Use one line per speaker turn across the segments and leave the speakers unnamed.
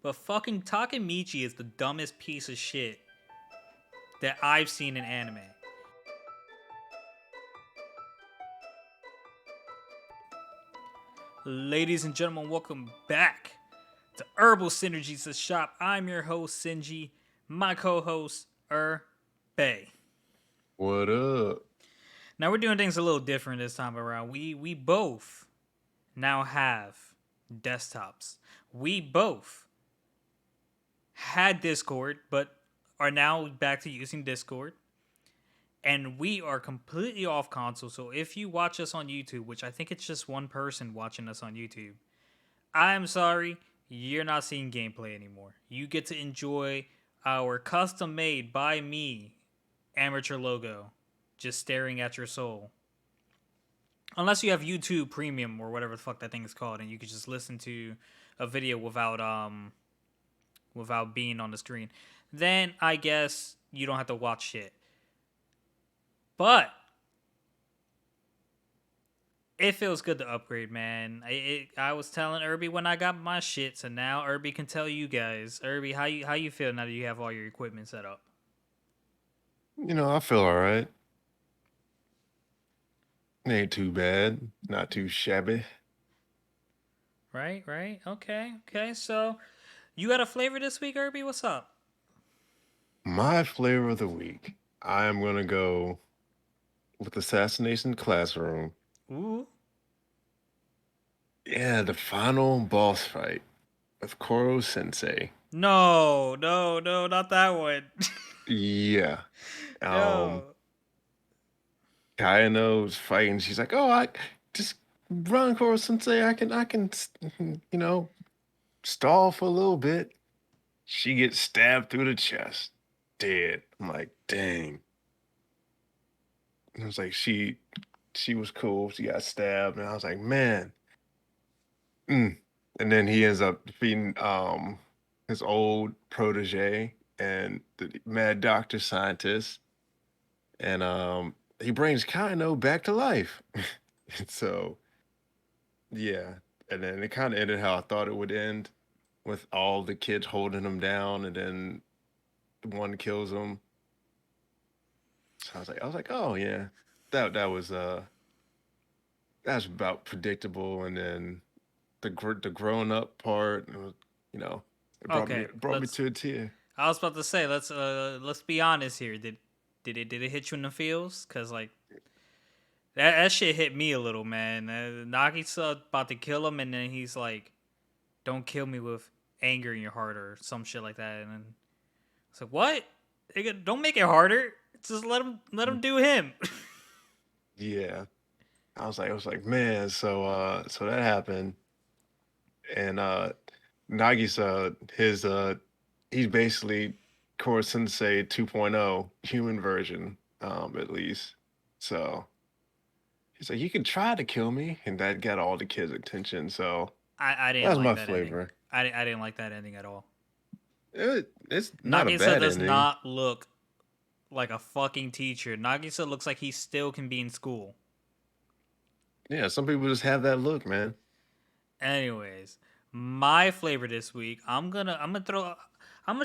but fucking Takemichi is the dumbest piece of shit that I've seen in anime. Ladies and gentlemen, welcome back to Herbal Synergies, the shop. I'm your host, Sinji, my co-host, Bay.
What up?
Now we're doing things a little different this time around. We both now have desktops. We both had Discord, but are now back to using Discord. And we are completely off console. So if you watch us on YouTube, which I think it's just one person watching us on YouTube, I'm sorry, you're not seeing gameplay anymore. You get to enjoy our custom made by me amateur logo just staring at your soul. Unless you have YouTube Premium or whatever the fuck that thing is called, and you could just listen to a video without being on the screen. Then I guess you don't have to watch shit. But it feels good to upgrade, man. I was telling Irby when I got my shit, so now Irby can tell you guys. Irby, how you feel now that you have all your equipment set up?
I feel all right. Ain't too bad. Not too shabby.
Right. Okay. So you got a flavor this week, Irby? What's up?
My flavor of the week. I am gonna go with Assassination Classroom.
Ooh.
Yeah, the final boss fight with Koro Sensei.
No, not that one.
Yeah. Um,
No.
Kaino's fighting. She's like, "Oh, I just run, Koro Sensei. I can, you know, stall for a little bit." She gets stabbed through the chest, dead. I'm like, dang. It was like she was cool. She got stabbed, and I was like, man. Mm. And then he ends up defeating his old protege and the mad doctor scientist, and he brings Kaino back to life. And so yeah, and then it kind of ended how I thought it would end, with all the kids holding him down, and then one kills him. So I was like, oh yeah, that was that's about predictable. And then the grown up part, it was, you know, it brought me
Okay,
it brought me
let's.
to a tear.
I was about to say let's be honest here. Did it hit you in the feels? Cause like that shit hit me a little, man. Nagisa about to kill him, and then he's like, "Don't kill me with anger in your heart" or some shit like that. And then it's like, "What? Nigga, don't make it harder. Just let him
Mm.
do him."
Yeah, I was like, man. So that happened, and Nagisa, he's basically Core Sensei 2.0 human version, at least. So he's like, you can try to kill me, and that got all the kids' attention. So
I didn't
that's
like
my
that ending.
flavor.
I didn't like that ending at all.
It's not a
Nagisa
bad
does
ending.
not look like a fucking teacher. Nagisa looks like he still can be in school.
Yeah, some people just have that look, man.
Anyways, my flavor this week, I'm gonna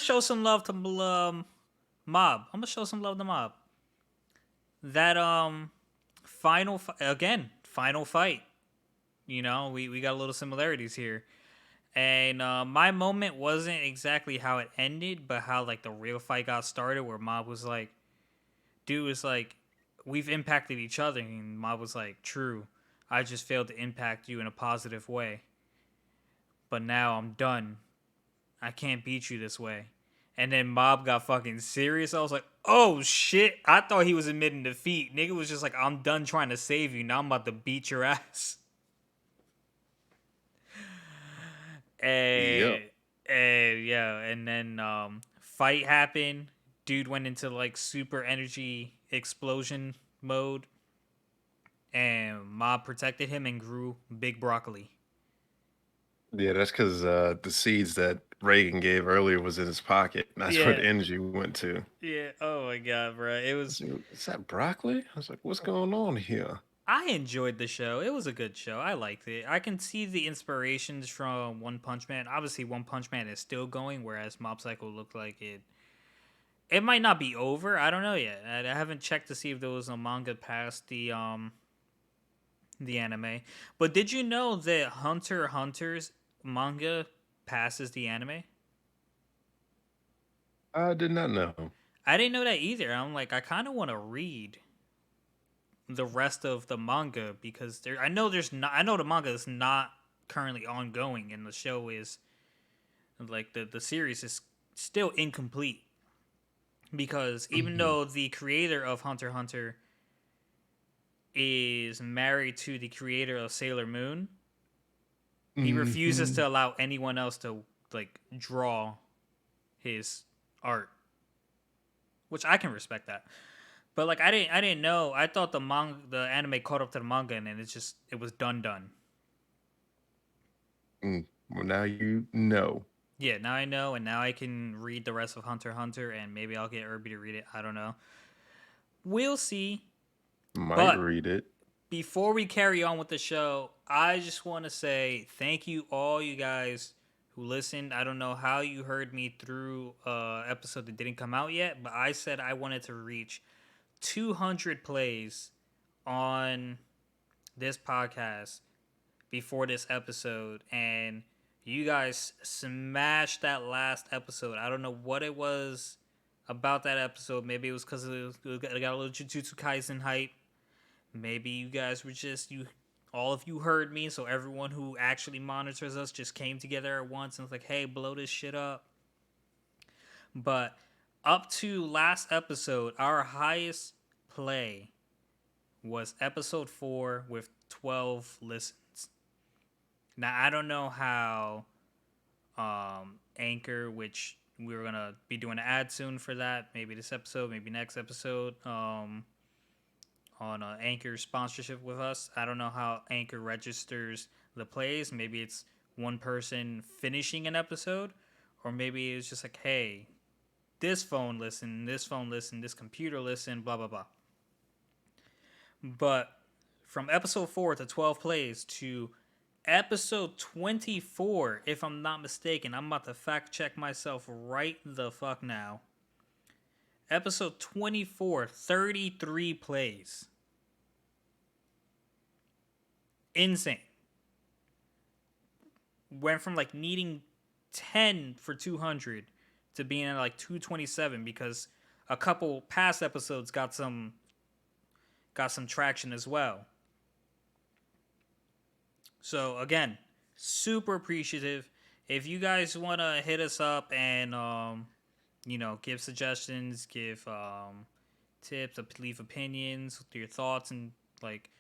show some love to Mob. I'm gonna show some love to Mob. That final fight. You know, we got a little similarities here. And my moment wasn't exactly how it ended, but how like the real fight got started, where Mob was like, dude was like, we've impacted each other, and Mob was like, true. I just failed to impact you in a positive way. But now I'm done. I can't beat you this way. And then Mob got fucking serious. I was like, oh shit. I thought he was admitting defeat. Nigga was just like, I'm done trying to save you. Now I'm about to beat your ass.
Yep.
And, and yeah, and then fight happened. Dude went into like super energy explosion mode. And Mob protected him and grew big broccoli.
Yeah, that's because the seeds that Reagan gave earlier was in his pocket. And that's where
Yeah,
the energy went to.
yeah. Oh my god, bro. It was
Is that broccoli? I was like, what's going on here?
I enjoyed the show. It was a good show. I liked it. I can see the inspirations from One Punch Man. Obviously, One Punch Man is still going, whereas Mob Psycho looked like it might not be over. I don't know yet. I haven't checked to see if there was a manga past the anime. But did you know that Hunter x Hunter's manga passes the anime?
I did not know.
I didn't know that either. I'm like, I kind of want to read the rest of the manga because there. I know there's not. I know the manga is not currently ongoing, and the show is like the series is still incomplete because even
Mhm.
though the creator of Hunter x Hunter is married to the creator of Sailor Moon, he refuses
Mhm.
to allow anyone else to like draw his art, which I can respect that. But like I didn't know. I thought the anime caught up to the manga and then it was done.
Mm. Well, now you know.
Yeah, now I know, and now I can read the rest of Hunter x Hunter, and maybe I'll get Irby to read it. I don't know. We'll see.
Might
But
read it.
before we carry on with the show, I just want to say thank you all you guys who listened. I don't know how you heard me through episode that didn't come out yet, but I said I wanted to reach 200 plays on this podcast before this episode, and you guys smashed that last episode. I don't know what it was about that episode. Maybe it was because it got a little Jujutsu Kaisen hype. Maybe you guys were just you. All of you heard me, so everyone who actually monitors us just came together at once and was like, "Hey, blow this shit up." But up to last episode, our highest play was episode 4 with 12 listens. Now I don't know how Anchor, which we were gonna be doing an ad soon for that. Maybe this episode, maybe next episode. On Anchor sponsorship with us. I don't know how Anchor registers the plays. Maybe it's one person finishing an episode, or maybe it's just like, hey, this phone listen, this computer listen, blah blah blah. But from episode 4 to 12 plays to episode 24, if I'm not mistaken, I'm about to fact check myself right the fuck now. Episode 24, 33 plays. Insane. Went from like needing 10 for 200 to being at like 227 because a couple past episodes got some traction as well. So again, super appreciative. If you guys want to hit us up and give suggestions, give tips, leave opinions, your thoughts, and like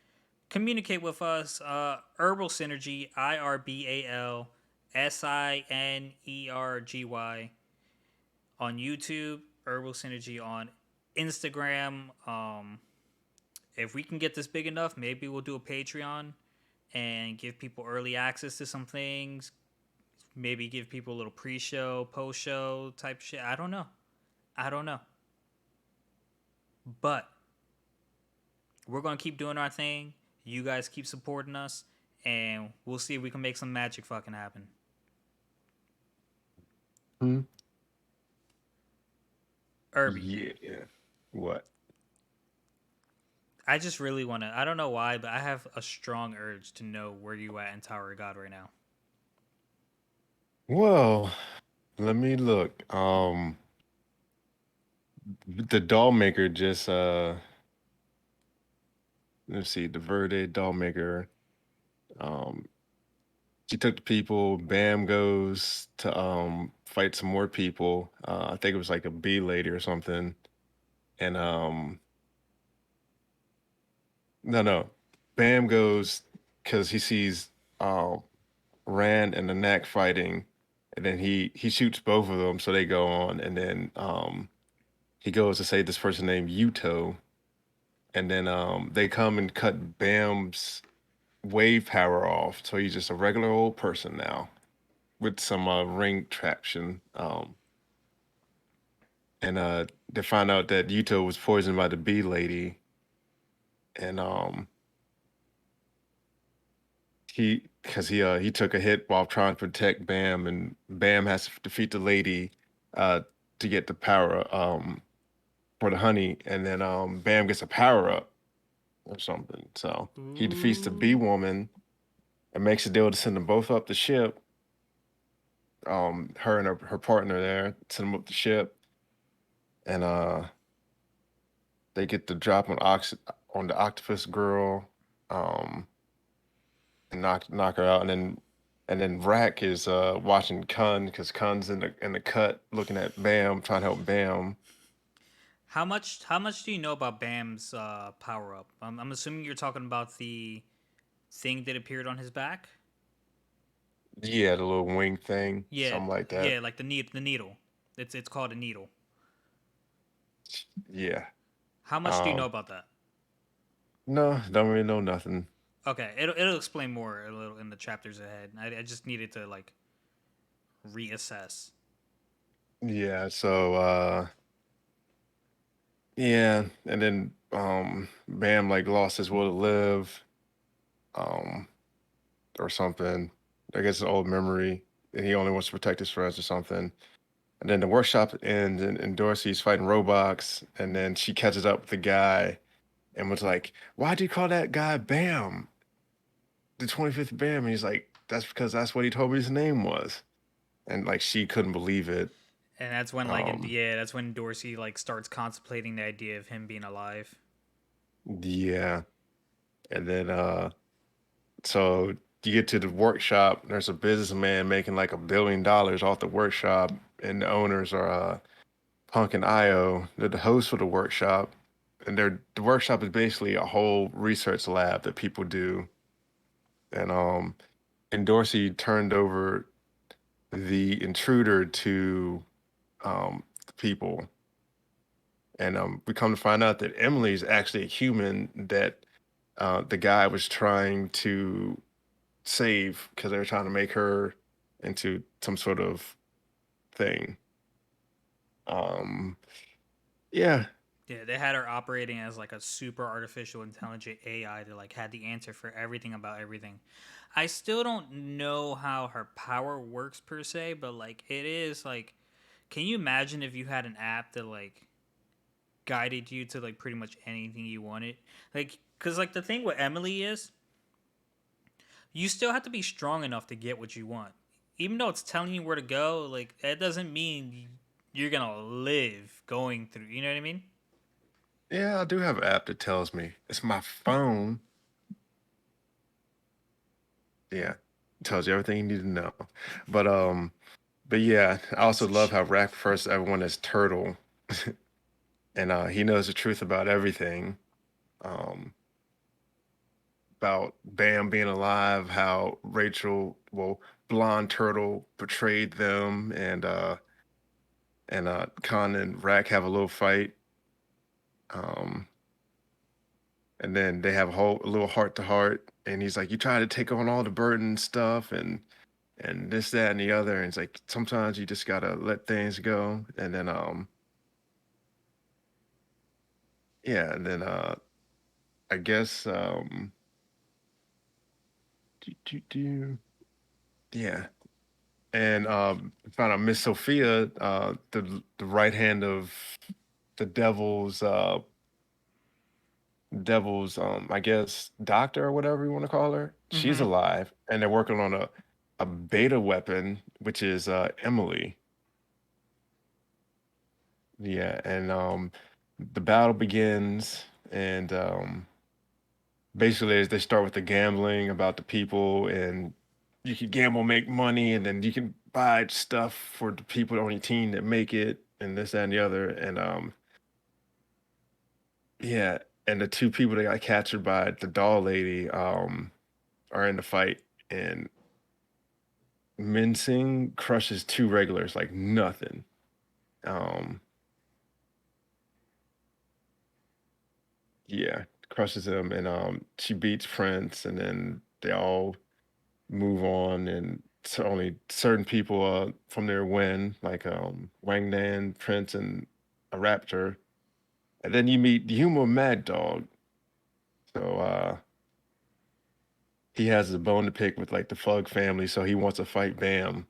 communicate with us. Herbal Sinergy, IRBAL SINERGY on YouTube. Herbal Synergy on Instagram. If we can get this big enough, maybe we'll do a Patreon and give people early access to some things. Maybe give people a little pre-show, post-show type shit. I don't know. I don't know. But we're gonna keep doing our thing. You guys keep supporting us, and we'll see if we can make some magic fucking happen.
Hmm?
Irby,
Yeah. What?
I just really want to. I don't know why, but I have a strong urge to know where you at in Tower of God right now.
Well, let me look. The doll maker just let's see, the Verde doll maker. Um, she took the people. Bam goes to fight some more people. I think it was like a bee lady or something. And no, no, Bam goes because he sees Rand and the Knack fighting, and then he shoots both of them, so they go on, and then he goes to say this person named Yuto, and then they come and cut Bam's wave power off, so he's just a regular old person now with some ring traction. And they find out that Yuto was poisoned by the bee lady, and he took a hit while trying to protect Bam, and Bam has to defeat the lady uh to get the power for the honey, and then Bam gets a power up or something. So he defeats the bee
Ooh.
woman and makes a deal to send them both up the ship. Her and her partner there send them up the ship, and they get the drop on the octopus girl, um, and knock her out, and then Rack is watching Kun because Kun's in the cut looking at Bam, trying to help Bam.
How much do you know about Bam's power up? I'm assuming you're talking about the thing that appeared on his back.
Yeah, the little wing thing,
Yeah,
something like that.
yeah, like the needle. It's called a needle.
Yeah.
How much do you know
Um,
about that?
no, don't really know nothing.
Okay, it'll explain more a little in the chapters ahead. I just needed to like reassess.
Yeah, so yeah, and then Bam like lost his will to live, um, or something. I guess an old memory, and he only wants to protect his friends or something. And then the workshop ends, and Dorsey's fighting robots, and then she catches up with the guy and was like, "Why'd you call that guy Bam, the 25th Bam?" And he's like, "That's because that's what he told me his name was." And like she couldn't believe it.
And that's when like
Um,
yeah, that's when Dorsey like starts contemplating the idea of him being alive.
yeah, and then so you get to the workshop. There's a businessman making like $1 billion off the workshop, and the owners are Punk and Io. They're the hosts for the workshop, and the workshop is basically a whole research lab that people do. And Dorsey turned over the intruder to the people, and we come to find out that Emily is actually a human that the guy was trying to save because they were trying to make her into some sort of thing. Um, yeah,
Yeah, they had her operating as like a super artificial intelligent AI that like had the answer for everything about everything. I still don't know how her power works per se, but like it is like can you imagine if you had an app that like guided you to like pretty much anything you wanted? Like cuz like the thing with Emily is you still have to be strong enough to get what you want. Even though it's telling you where to go, like that doesn't mean you're going to live going through, you know what I mean?
yeah, I do have an app that tells me it's my phone. Yeah, it tells you everything you need to know. But but yeah, I also love how Rack refers to everyone as Turtle, and he knows the truth about everything. Um, about Bam being alive, how Rachel, well, Blonde Turtle betrayed them, and Khan and Rack have a little fight. Um, and then they have a little heart to heart, and he's like, "You try to take on all the burden and stuff, and this, that, and the other." And it's like sometimes you just gotta let things go. And then yeah, and then I guess yeah, and found out Miss Sophia, the right hand of the devil's I guess doctor or whatever you want to call her. She's
Mhm.
alive, and they're working on a beta weapon, which is Emily. Yeah, and the battle begins, and basically they start with the gambling about the people, and you can gamble, make money, and then you can buy stuff for the people on your team that make it, and this, that, and the other. And yeah, and the two people that got captured by the doll lady are in the fight, and Mincing crushes two regulars like nothing. Um, yeah, crushes him, and she beats Prince, and then they all move on, and so only certain people from there win, like Wang Nan, Prince, and a Raptor. And then you meet the Humor Mad Dog. So he has a bone to pick with like the Fug family, so he wants to fight Bam.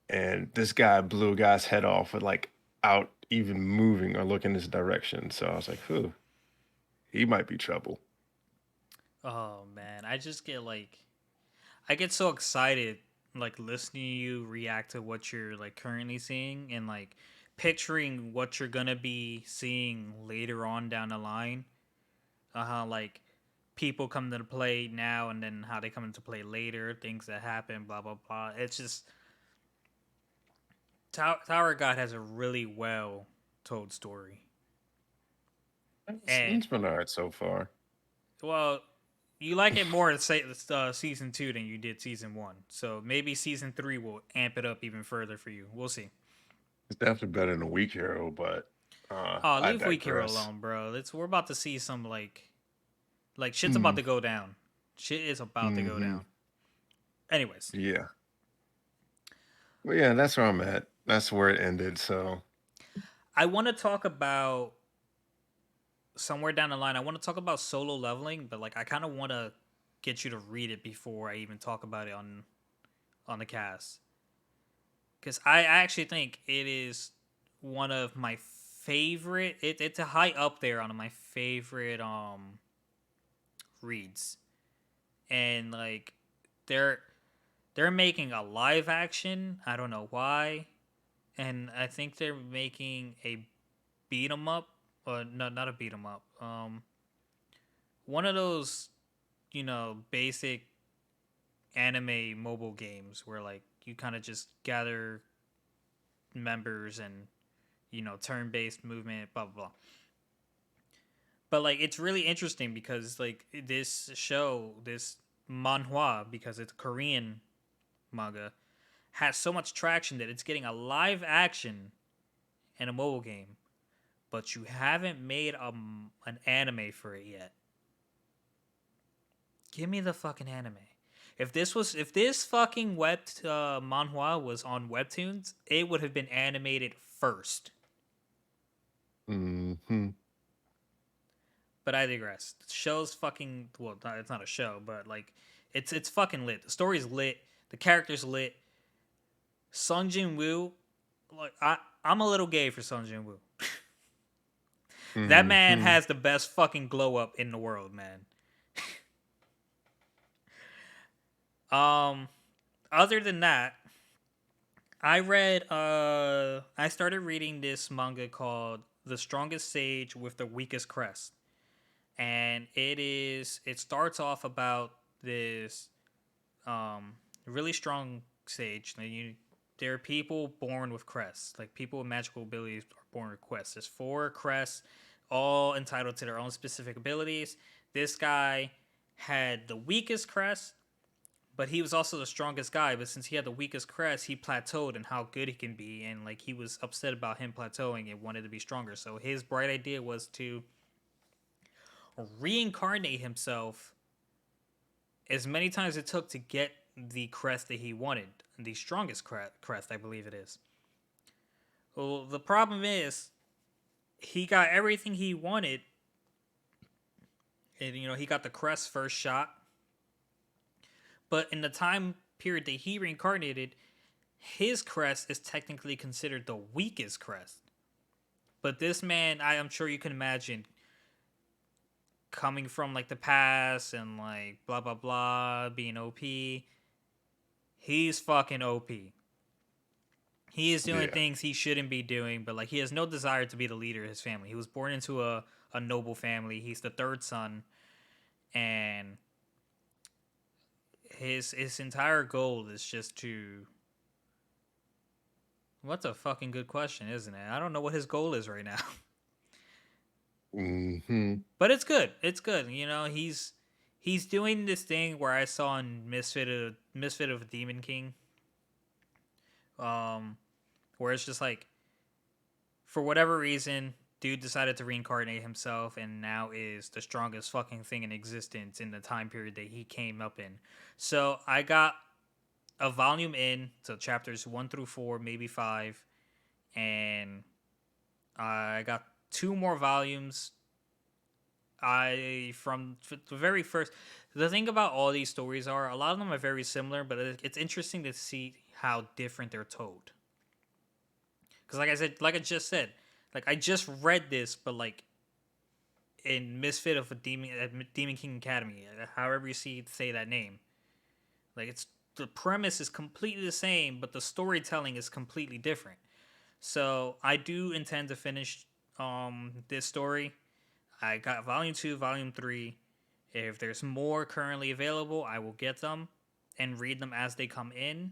And this guy blew a guy's head off with like out even moving or looking this direction. So I was like, "Whew, he might be trouble."
Oh man, I just get like I get so excited like listening to you react to what you're like currently seeing and like picturing what you're gonna be seeing later on down the line. How like people come into play now and then how they come into play later, things that happen, blah blah blah. It's just Tower God has a really well told story. And
It's been all right so far.
well, you like it more to say season 2 than you did season 1. So maybe season 3 will amp it up even further for you. We'll see.
It's definitely better than a weak hero, but
Oh,
I
leave Weak Hero
digress.
alone, bro. We're about to see some like shit's about
Mm,
to go down. Shit is about to go
hmm.
down. Anyways,
Yeah. Well, yeah, that's where I'm at. That's where it ended. So,
I want to talk about somewhere down the line. I want to talk about solo leveling, but like I kind of want to get you to read it before I even talk about it on the cast because I actually think it is one of my favorite. It's a high up there on my favorite reads, and like they're they're making a live action. I don't know why, and I think they're making a beat 'em up. No, not a beat 'em up. One of those basic anime mobile games where like you kind of just gather members and turn based movement, blah blah blah. But like it's really interesting because like this show, this manhwa, because it's Korean manga, has so much traction that it's getting a live action in a mobile game, but you haven't made an anime for it yet. Give me the fucking anime. If this fucking manhwa was on webtoons, it would have been animated first.
hmm.
But I digress. The show's fucking it's not a show, but like it's fucking lit. The story's lit. The character's lit. Sung Jin Woo, like I'm a little gay for Sung Jin Woo. That man
Hmm.
has the best fucking glow up in the world, man. Um, other than that, I started reading this manga called The Strongest Sage with the Weakest Crest. And it starts off about this really strong sage. There are people born with crests. Like people with magical abilities are born with crests. There's 4 crests, all entitled to their own specific abilities. This guy had the weakest crest, but he was also the strongest guy. But since he had the weakest crest, he plateaued in how good he can be, and like he was upset about him plateauing and wanted to be stronger. So his bright idea was to reincarnate himself as many times it took to get the crest that he wanted, the strongest crest, I believe it is. Well, the problem is he got everything he wanted, and he got the crest first shot. But in the time period that he reincarnated, his crest is technically considered the weakest crest. But this man, I am sure you can imagine, coming from like the past and like blah blah blah, being OP. He's fucking OP. He is doing
Yeah.
things he shouldn't be doing, but like he has no desire to be the leader of his family. He was born into a noble family. He's the third son, and his entire goal is just to. What's a fucking good question, isn't it? I don't know what his goal is right now,
Hmm.
but it's good. It's good. He's doing this thing where I saw in Misfit of Demon King, um, where it's just like for whatever reason, dude decided to reincarnate himself and now is the strongest fucking thing in existence in the time period that he came up in. So I got a volume in, so chapters 1 through 4, maybe 5, and I got 2 more volumes the very first. The thing about all these stories are a lot of them are very similar, but it's interesting to see how different they're told. Because like I said, like I just said, like I just read this, but like in Misfit of a Demon King Academy, however you say that name, like it's the premise is completely the same, but the storytelling is completely different. So I do intend to finish this story. I got volume 2, volume 3. If there's more currently available, I will get them and read them as they come in,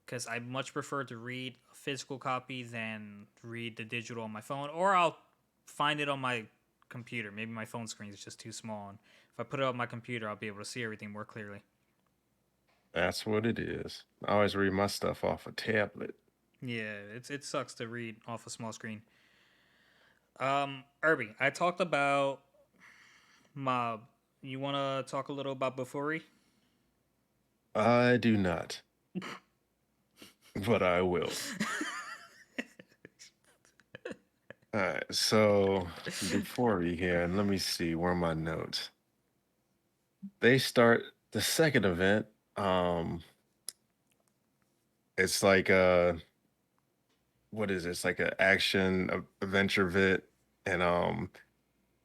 because I much prefer to read a physical copy than read the digital on my phone, or I'll find it on my computer. Maybe my phone screen is just too small, and if I put it on my computer, I'll be able to see everything more clearly.
That's what it is. I always read my stuff off a tablet.
Yeah, it sucks to read off a small screen. Irby, I talked about Mob. You want to talk a little about Bufuri?
I do not, but I will. All right, so before we here, and let me see where are my notes. They start the second event. Um, it's like what is it? It's like an action adventure vid, and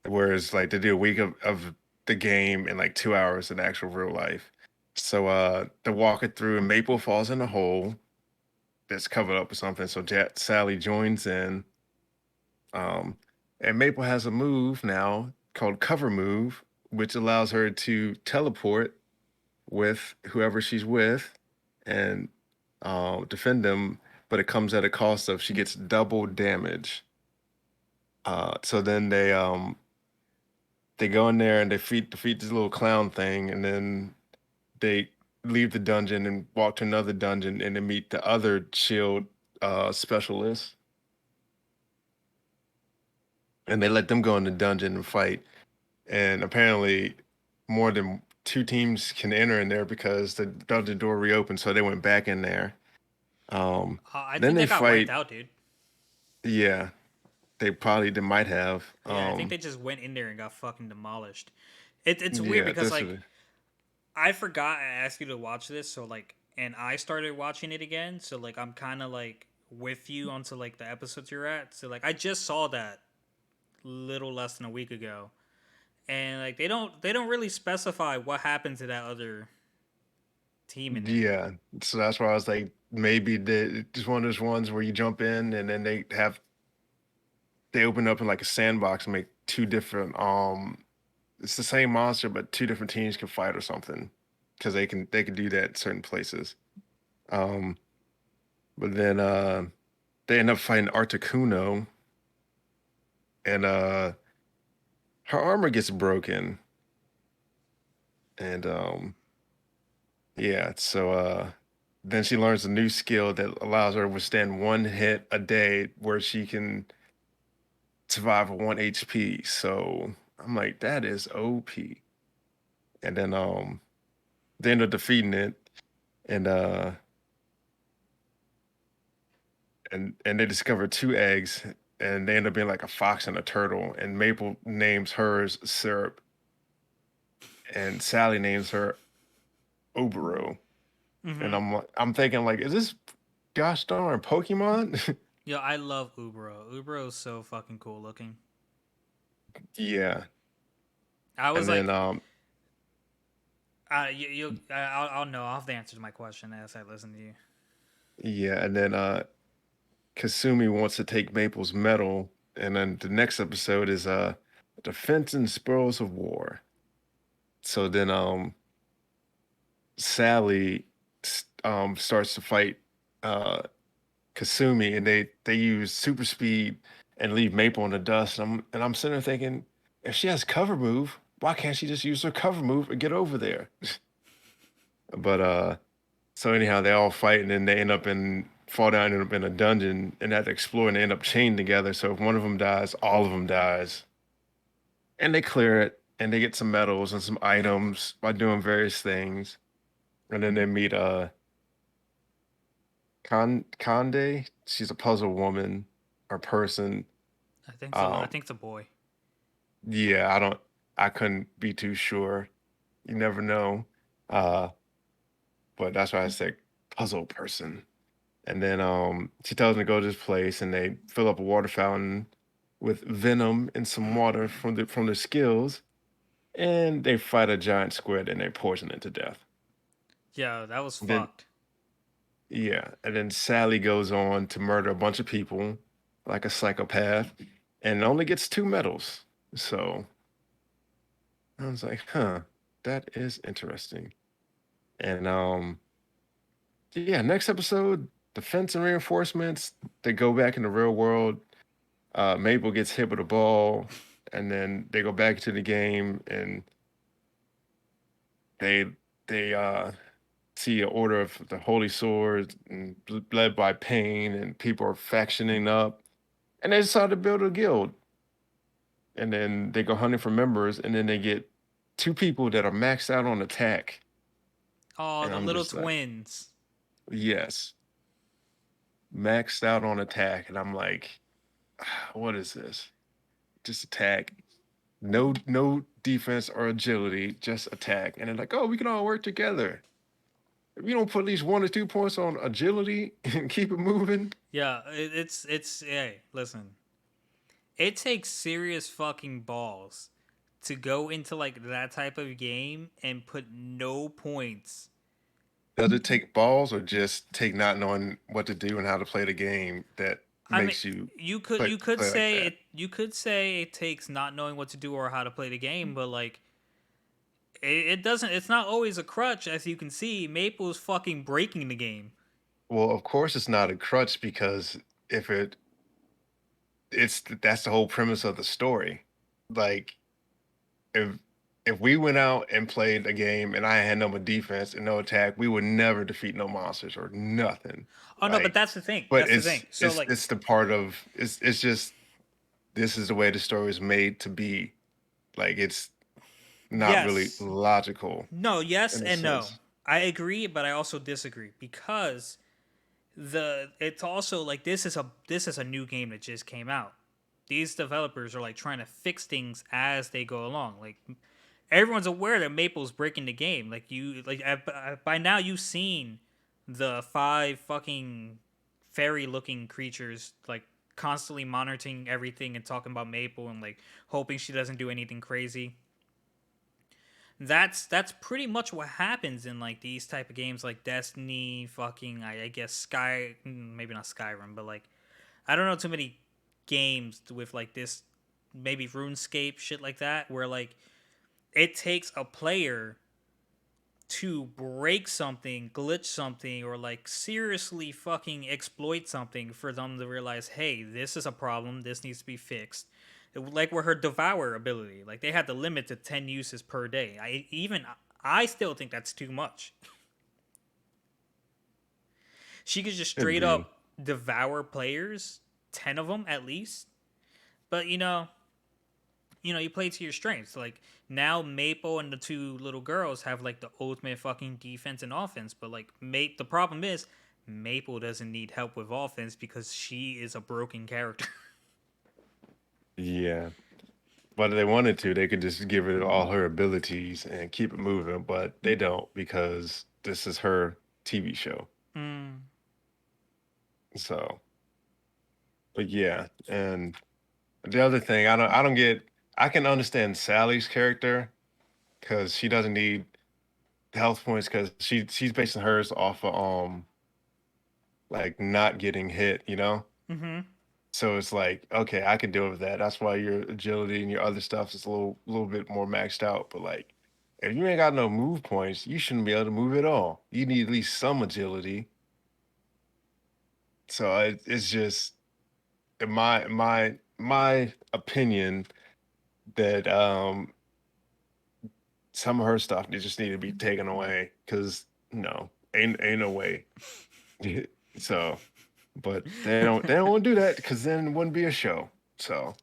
whereas like they do a week of the game in like 2 hours in actual real life. So they're walking through, and Maple falls in a hole that's covered up with something. So Sally joins in. Um, and Maple has a move now called Cover Move, which allows her to teleport with whoever she's with and defend them, but it comes at a cost of she gets double damage. So then they go in there and they defeat this little clown thing, and then they leave the dungeon and walk to another dungeon and then meet the other shield specialist, and they let them go in the dungeon and fight. And apparently, more than two teams can enter in there because the dungeon door reopened, so they went back in there. Um,
I
then
think
they
they got wiped
fight.
out, dude.
Yeah, they might have.
Yeah, I think they just went in there and got fucking demolished. It's weird
Yeah,
because
this
like
is
I forgot I asked you to watch this, so like, and I started watching it again, so like I'm kind of like with you onto like the episodes you're at. So like I just saw that little less than a week ago, and like they don't really specify what happened to that other team in there.
yeah. So that's why I was like, maybe it's one of those ones where you jump in and then they open up in like a sandbox and make two different it's the same monster but two different teams can fight or something because they can do that in certain places. Um, but then they end up fighting Articuno, and her armor gets broken, and yeah, so then she learns a new skill that allows her to withstand one hit a day where she can survive with 1 HP. So I'm like, that is OP. And then they end up defeating it, and and they discover two eggs, and they end up being like a fox and a turtle. And Maple names hers Syrup, and Sally names her Obero. And
Mm-hmm.
I'm thinking like, is this gosh darn Pokemon?
Yo, I love Ubro. Ubro is so fucking cool looking.
Yeah.
I was
And then
like, I'll know. I'll have the answer to my question as I listen to you.
yeah, and then Kasumi wants to take Maple's medal, and then the next episode is Defense and Spoils of War. So then Sally starts to fight uh Kasumi, and they use super speed and leave Maple in the dust. And I'm sitting there thinking, if she has cover move, why can't she just use her cover move and get over there? But so anyhow, they all fight, and then they end up in fall down and end up in a dungeon and have to explore, and they end up chained together. So if one of them dies, all of them dies, and they clear it, and they get some medals and some items by doing various things, and then they meet Conde. She's a puzzle woman or person.
I
Um,
think it's a boy.
Yeah, I couldn't be too sure. You never know. Uh, but that's why I said puzzle person. And then she tells him to go to this place and they fill up a water fountain with venom and some water from the skills, and they fight a giant squid and they poison it to death.
Yeah, that was
And then
fucked.
yeah, and then Sally goes on to murder a bunch of people like a psychopath and only gets 2 medals. So I was like, huh, that is interesting. And yeah, next episode, defense and reinforcements, they go back in the real world. Mabel gets hit with a ball, and then they go back to the game, and they they see an order of the Holy Sword, and led by Pain, and people are factioning up, and they decide to build a guild, and then they go hunting for members, and then they get 2 people that are maxed out on attack,
Oh,
and
the
I'm
little
just like,
twins.
yes, maxed out on attack, and I'm like, what is this? Just attack. No defense or agility, just attack. And they're like, oh, we can all work together. If you don't put at least 1 or 2 points on agility and keep it moving,
Yeah, it's hey, listen. It takes serious fucking balls to go into like that type of game and put no points.
does it take balls or just take not knowing what to do and how to play the game that
I mean,
makes you
you could
play like
say
that?
it you could say it takes not knowing what to do or how to play the game, but like it doesn't. It's not always a crutch, as you can see. Maple is fucking breaking the game.
Well, of course it's not a crutch because if it's that's the whole premise of the story. Like if if we went out and played a game and I had no defense and no attack, we would never defeat no monsters or nothing.
Oh no, but
Like,
that's the thing.
but
That's the thing. So like,
it's the part of it's just this is the way the story is made to be. Like it's not really
yes,
logical
no, yes,
in a
and no.
sense.
I agree, but I also disagree because the it's also like this is a new game that just came out. These developers are like trying to fix things as they go along. Like everyone's aware that Maple's breaking the game. Like by now you've seen the 5 fucking fairy looking creatures like constantly monitoring everything and talking about Maple and like hoping she doesn't do anything crazy. That's pretty much what happens in like these type of games like Destiny, fucking I guess Sky, maybe not Skyrim, but like I don't know too many games with like this, maybe RuneScape shit like that, where like it takes a player to break something, glitch something, or like seriously fucking exploit something for them to realize, hey, this is a problem. This needs to be fixed. Like with her devour ability, like they had the limit to 10 uses per day. I still think that's too much. She could just
Could
straight
be.
up devour players, 10 of them at least. But you play to your strengths. Like now, Maple and the 2 little girls have like the ultimate fucking defense and offense. But like, the problem is Maple doesn't need help with offense because she is a broken character.
Yeah. But if they wanted to, they could just give her all her abilities and keep it moving, but they don't because this is her TV show.
mm.
So, but yeah, and the other thing, I don't get I can understand Sally's character because she doesn't need health points because she's basing hers off of like not getting hit, you know?
Mm-hmm.
So it's like, okay, I can deal with that. That's why your agility and your other stuff is a little bit more maxed out. But like if you ain't got no move points, you shouldn't be able to move at all. You need at least some agility. So it's just in my opinion that some of her stuff just need to be taken away because no, ain't no way. So, but they don't want to do that because then it wouldn't be a show. So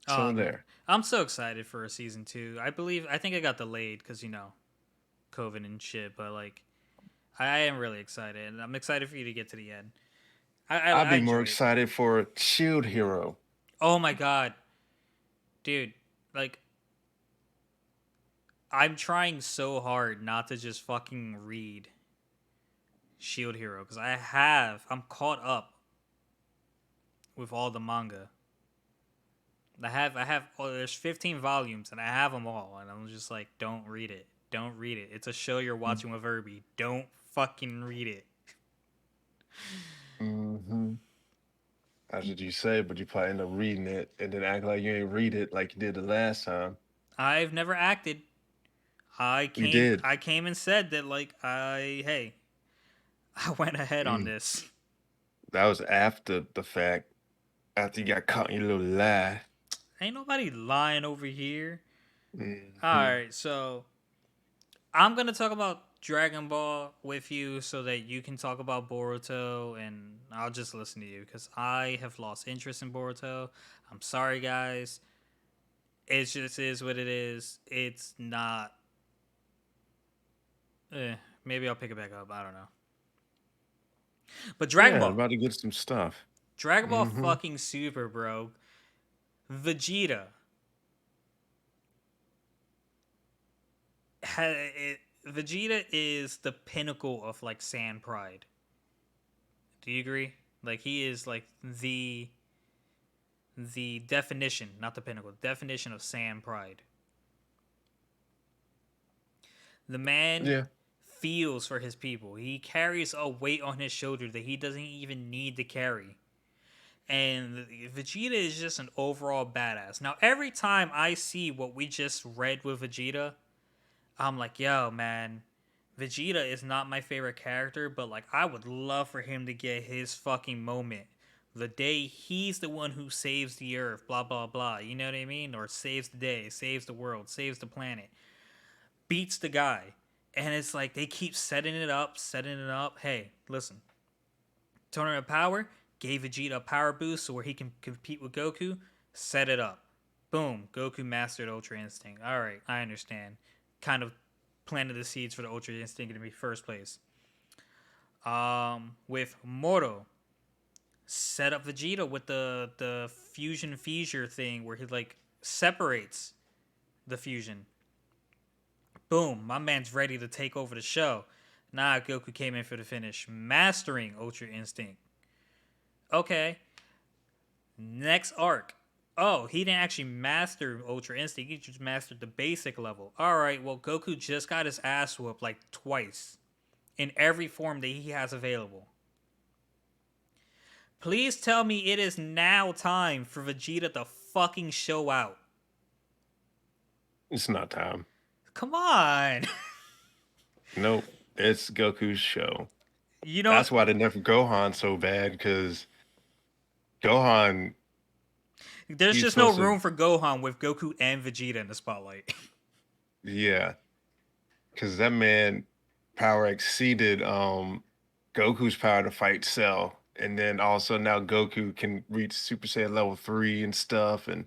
Oh man,
there.
I'm so excited for a season 2. I think I got delayed because COVID and shit. But like, I am really excited. I'm excited for you to get to the end.
I'd
I
be more
enjoy it.
excited for Shield Hero.
Oh my god, dude. like I'm trying so hard not to just fucking read Shield Hero because I'm caught up with all the manga. Oh, there's 15 volumes and I have them all, and I'm just like, don't read it. Don't read it. It's a show you're watching with Irby. Don't fucking read it.
Mm-hmm. That's what you say, but you probably end up reading it and then act like you ain't read it like you did the last time.
I've never acted.
You did.
I came and said that like hey, I went ahead on
Mm.
this.
That was after the fact, after you got caught in your little lie.
Ain't nobody lying over here.
Hmm.
Alright, so I'm gonna talk about Dragon Ball with you so that you can talk about Boruto, and I'll just listen to you because I have lost interest in Boruto. I'm sorry, guys. It just is what it is. It's not. Maybe I'll pick it back up. I don't know. But Dragon
Yeah,
Ball,
about to get some stuff.
Dragon Ball
Hmm.
fucking Super, bro. Vegeta. Vegeta is the pinnacle of like Sand Pride. Do you agree? Like he is like the definition, not the pinnacle, definition of Sand Pride. The man
Yeah.
feels for his people. He carries a weight on his shoulder that he doesn't even need to carry. And Vegeta is just an overall badass. Now, every time I see what we just read with Vegeta, I'm like, yo, man, Vegeta is not my favorite character, but like, I would love for him to get his fucking moment. The day he's the one who saves the earth, blah, blah, blah. You know what I mean? Or saves the day, saves the world, saves the planet, beats the guy. And it's like they keep setting it up, setting it up. Hey, listen, Tournament of Power gave Vegeta a power boost so where he can compete with Goku. Set it up. Boom. Goku mastered Ultra Instinct. All right, I understand. Kind of planted the seeds for the Ultra Instinct in the first place. With Moro, set up Vegeta with the fusion fissure thing where he like separates the fusion. Boom, my man's ready to take over the show. Nah, Goku came in for the finish, mastering Ultra Instinct. Okay, next arc. Oh, he didn't actually master Ultra Instinct. He just mastered the basic level. All right, well, Goku just got his ass whooped like twice in every form that he has available. Please tell me it is now time for Vegeta to fucking show out.
It's not time.
Come on.
Nope. It's Goku's show.
You know,
That's why they never Gohan so bad, because Gohan,
there's
he's
just no
supposed to,
room for Gohan with Goku and Vegeta in the spotlight.
yeah, because that man power exceeded Goku's power to fight Cell. And then also now Goku can reach Super Saiyan level 3 and stuff. And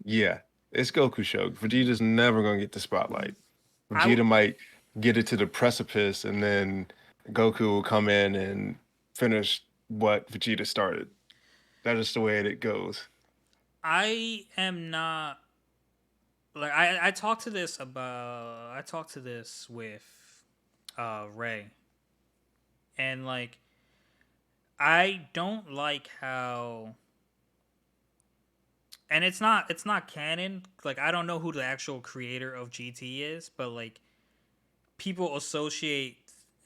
yeah, it's Goku show. Vegeta's never gonna get the spotlight.
I
Vegeta might get it to the precipice, and then Goku will come in and finish what Vegeta started. That is the way it goes.
I am not like I talked to this with Ray, and like I don't like how, and it's not canon. Like I don't know who the actual creator of GT is, but like people associate.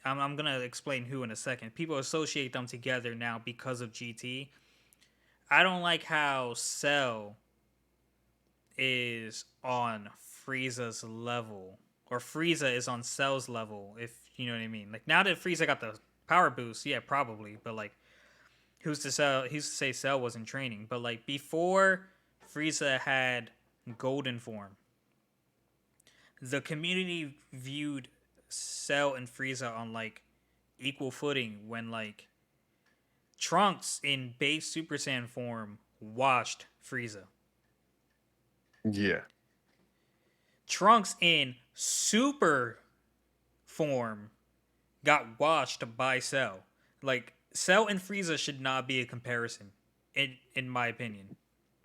I'm gonna explain who in a second. People associate them together now because of GT. I don't like how Cell is on Frieza's level, or Frieza is on Cell's level. If you know what I mean. Like now that Frieza got the power boost, yeah, probably. But like, who's to say Cell wasn't training? But like before Frieza had Golden form, the community viewed Cell and Frieza on like equal footing when like Trunks in base Super Saiyan form washed Frieza.
Yeah.
Trunks in super form got washed by Cell. Like Cell and Frieza should not be a comparison, in my opinion.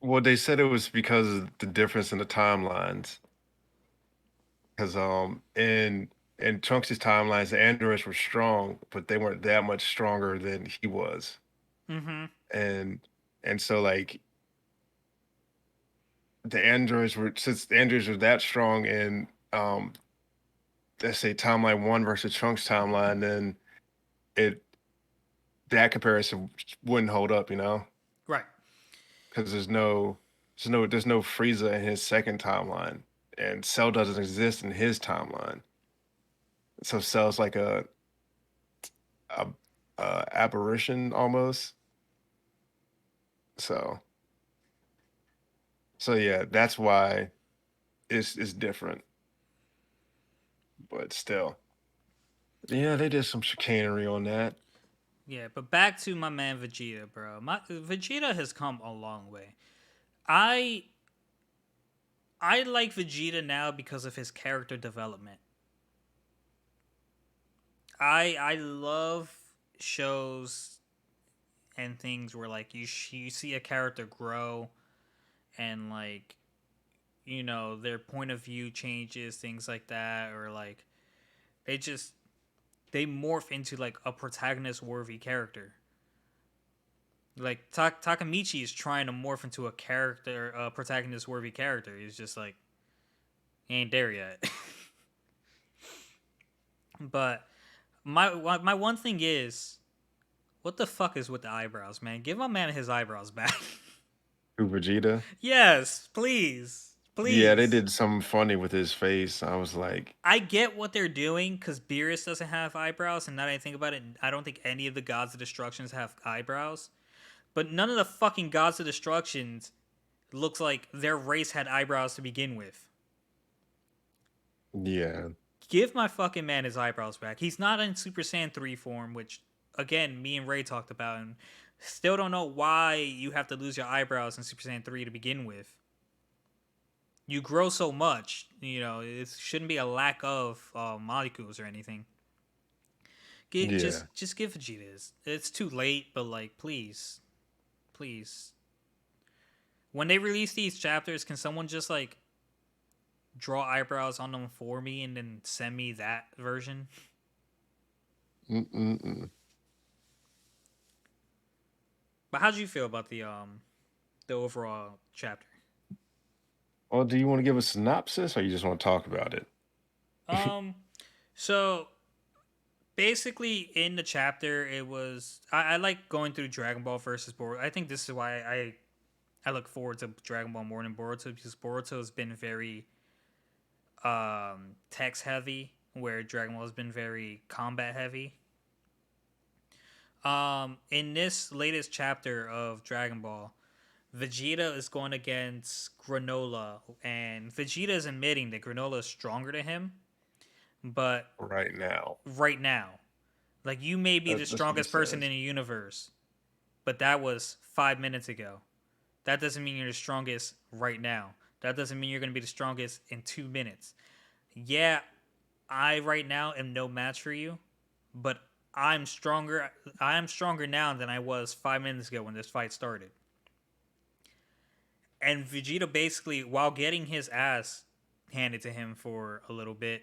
Well, they said it was because of the difference in the timelines. Because in Trunks' timelines, the androids were strong, but they weren't that much stronger than he was.
Mm-hmm.
And so like the androids were since the androids were that strong in let's say timeline one versus Trunks timeline, then it that comparison wouldn't hold up, you know,
Right.
because there's no Frieza in his second timeline, and Cell doesn't exist in his timeline. So Cell's like a, a apparition almost. So yeah, that's why it's different, but still, yeah, they did some chicanery on that.
Yeah, but back to my man Vegeta, bro. My Vegeta has come a long way. I I like Vegeta now because of his character development. I love shows and things where like you see a character grow and like their point of view changes, things like that, or like they just they morph into like a protagonist worthy character. Like Takamichi is trying to morph into a protagonist worthy character. He's just like he ain't there yet. But my one thing is, what the fuck is with the eyebrows, man? Give my man his eyebrows back.
Who Vegeta?
Yes, please,
Yeah, they
please.
did something funny with his face. I was like,
I get what they're doing because Beerus doesn't have eyebrows, and now that I think about it, I don't think any of the gods of destructions have eyebrows. But none of the fucking gods of destructions looks like their race had eyebrows to begin with.
yeah,
Give my fucking man his eyebrows back. He's not in Super Saiyan 3 form, which, again, me and Ray talked about, and still don't know why you have to lose your eyebrows in Super Saiyan 3 to begin with. You grow so much, it shouldn't be a lack of molecules or anything.
yeah,
Just give Vegeta his. It's too late, but like, please, please. When they release these chapters, can someone just like draw eyebrows on them for me and then send me that version?
Mm-mm-mm.
But how did you feel about the overall chapter?
Well, do you want to give a synopsis, or you just want to talk about it?
Um, so basically in the chapter, I like going through Dragon Ball versus Boruto. I think this is why I look forward to Dragon Ball more than Boruto because Boruto has been very text heavy, where Dragon Ball has been very combat heavy. In this latest chapter of Dragon Ball, Vegeta is going against Granola, and Vegeta is admitting that Granola is stronger than him, but
Right now,
right now, like you may be the
that's what he
strongest person
says.
in the universe, but that was 5 minutes ago. That doesn't mean you're the strongest right now. That doesn't mean you're going to be the strongest in 2 minutes. Yeah, I right now am no match for you, but I'm stronger. I am stronger now than I was 5 minutes ago when this fight started. And Vegeta basically, while getting his ass handed to him for a little bit,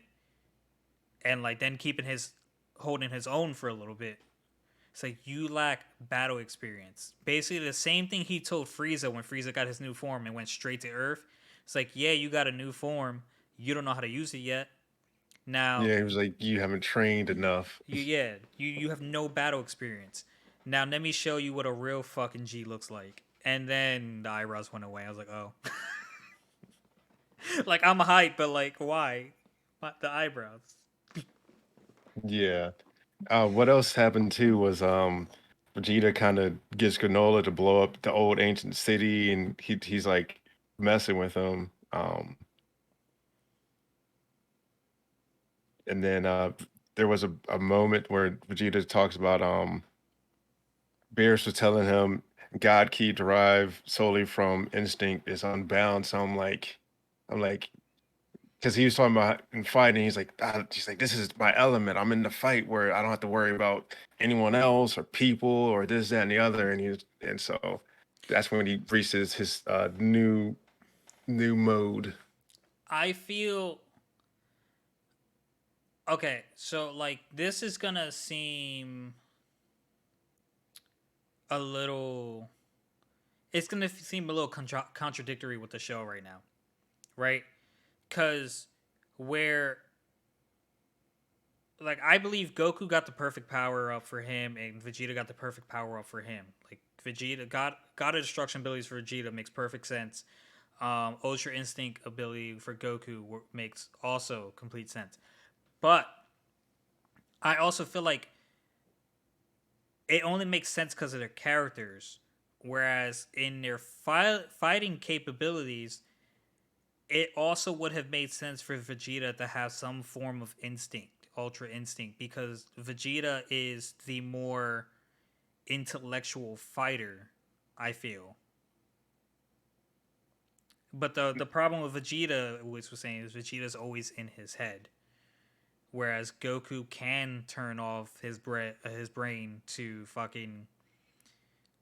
and like then keeping his holding his own for a little bit, it's like you lack battle experience. Basically, the same thing he told Frieza when Frieza got his new form and went straight to Earth. It's like, yeah, you got a new form, you don't know how to use it yet. Now,
Yeah, he was like, you haven't trained enough.
you have no battle experience. Now let me show you what a real fucking G looks like. And then the eyebrows went away. I was like, oh, like I'm hyped, but like why? What the eyebrows?
Yeah. What else happened too was Vegeta kind of gets Granola to blow up the old ancient city, and he's like messing with him. And then there was a moment where Vegeta talks about Beerus was telling him God key derived solely from instinct is unbound. So I'm like, because he was talking about in fighting, he's like, this is my element. I'm in the fight where I don't have to worry about anyone else or people or this, that, and the other. And so That's when he reaches his new mode.
I feel okay. So like this is gonna seem a little. It's gonna seem a little contradictory with the show right now, right? Because where like I believe Goku got the perfect power up for him, and Vegeta got the perfect power up for him. Like Vegeta got a destruction abilities for Vegeta makes perfect sense. Ultra Instinct ability for Goku makes also complete sense. But I also feel like it only makes sense because of their characters, whereas in their fighting capabilities, it also would have made sense for Vegeta to have some form of instinct, Ultra Instinct, because Vegeta is the more intellectual fighter, I feel. But the problem with Vegeta, was saying, is Vegeta's always in his head, whereas Goku can turn off his brain to fucking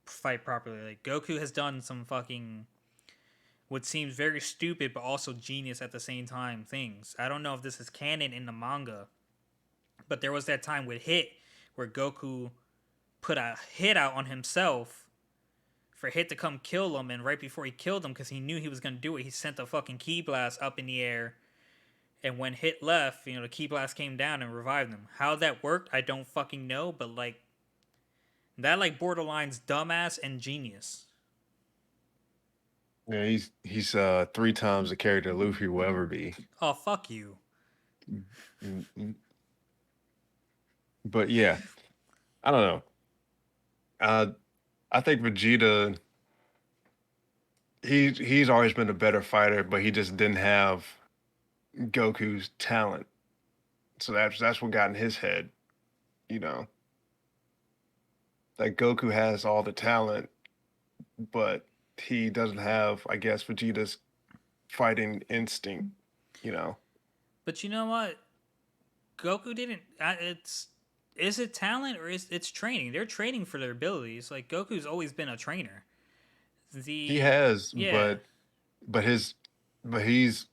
fight properly. Like Goku has done some fucking what seems very stupid but also genius at the same time things. I don't know if this is canon in the manga, but there was that time with Hit where Goku put a hit out on himself for Hit to come kill him, and right before he killed him, because he knew he was gonna do it, he sent a fucking ki blast up in the air. And when Hit left, the ki blast came down and revived him. How that worked, I don't fucking know, but like that like borderlines dumbass and genius.
Yeah, he's 3 times the character Luffy will ever be.
Oh fuck you.
Mm, mm. But yeah, I don't know. Uh, I think Vegeta he's always been a better fighter, but he just didn't have Goku's talent. So that's what got in his head, you know. Like Goku has all the talent, but he doesn't have, I guess, Vegeta's fighting instinct, you know.
But you know what? Goku didn't. It's is it talent or is it's training? They're training for their abilities. Like Goku's always been a trainer.
He
The
has,
yeah,
but his but his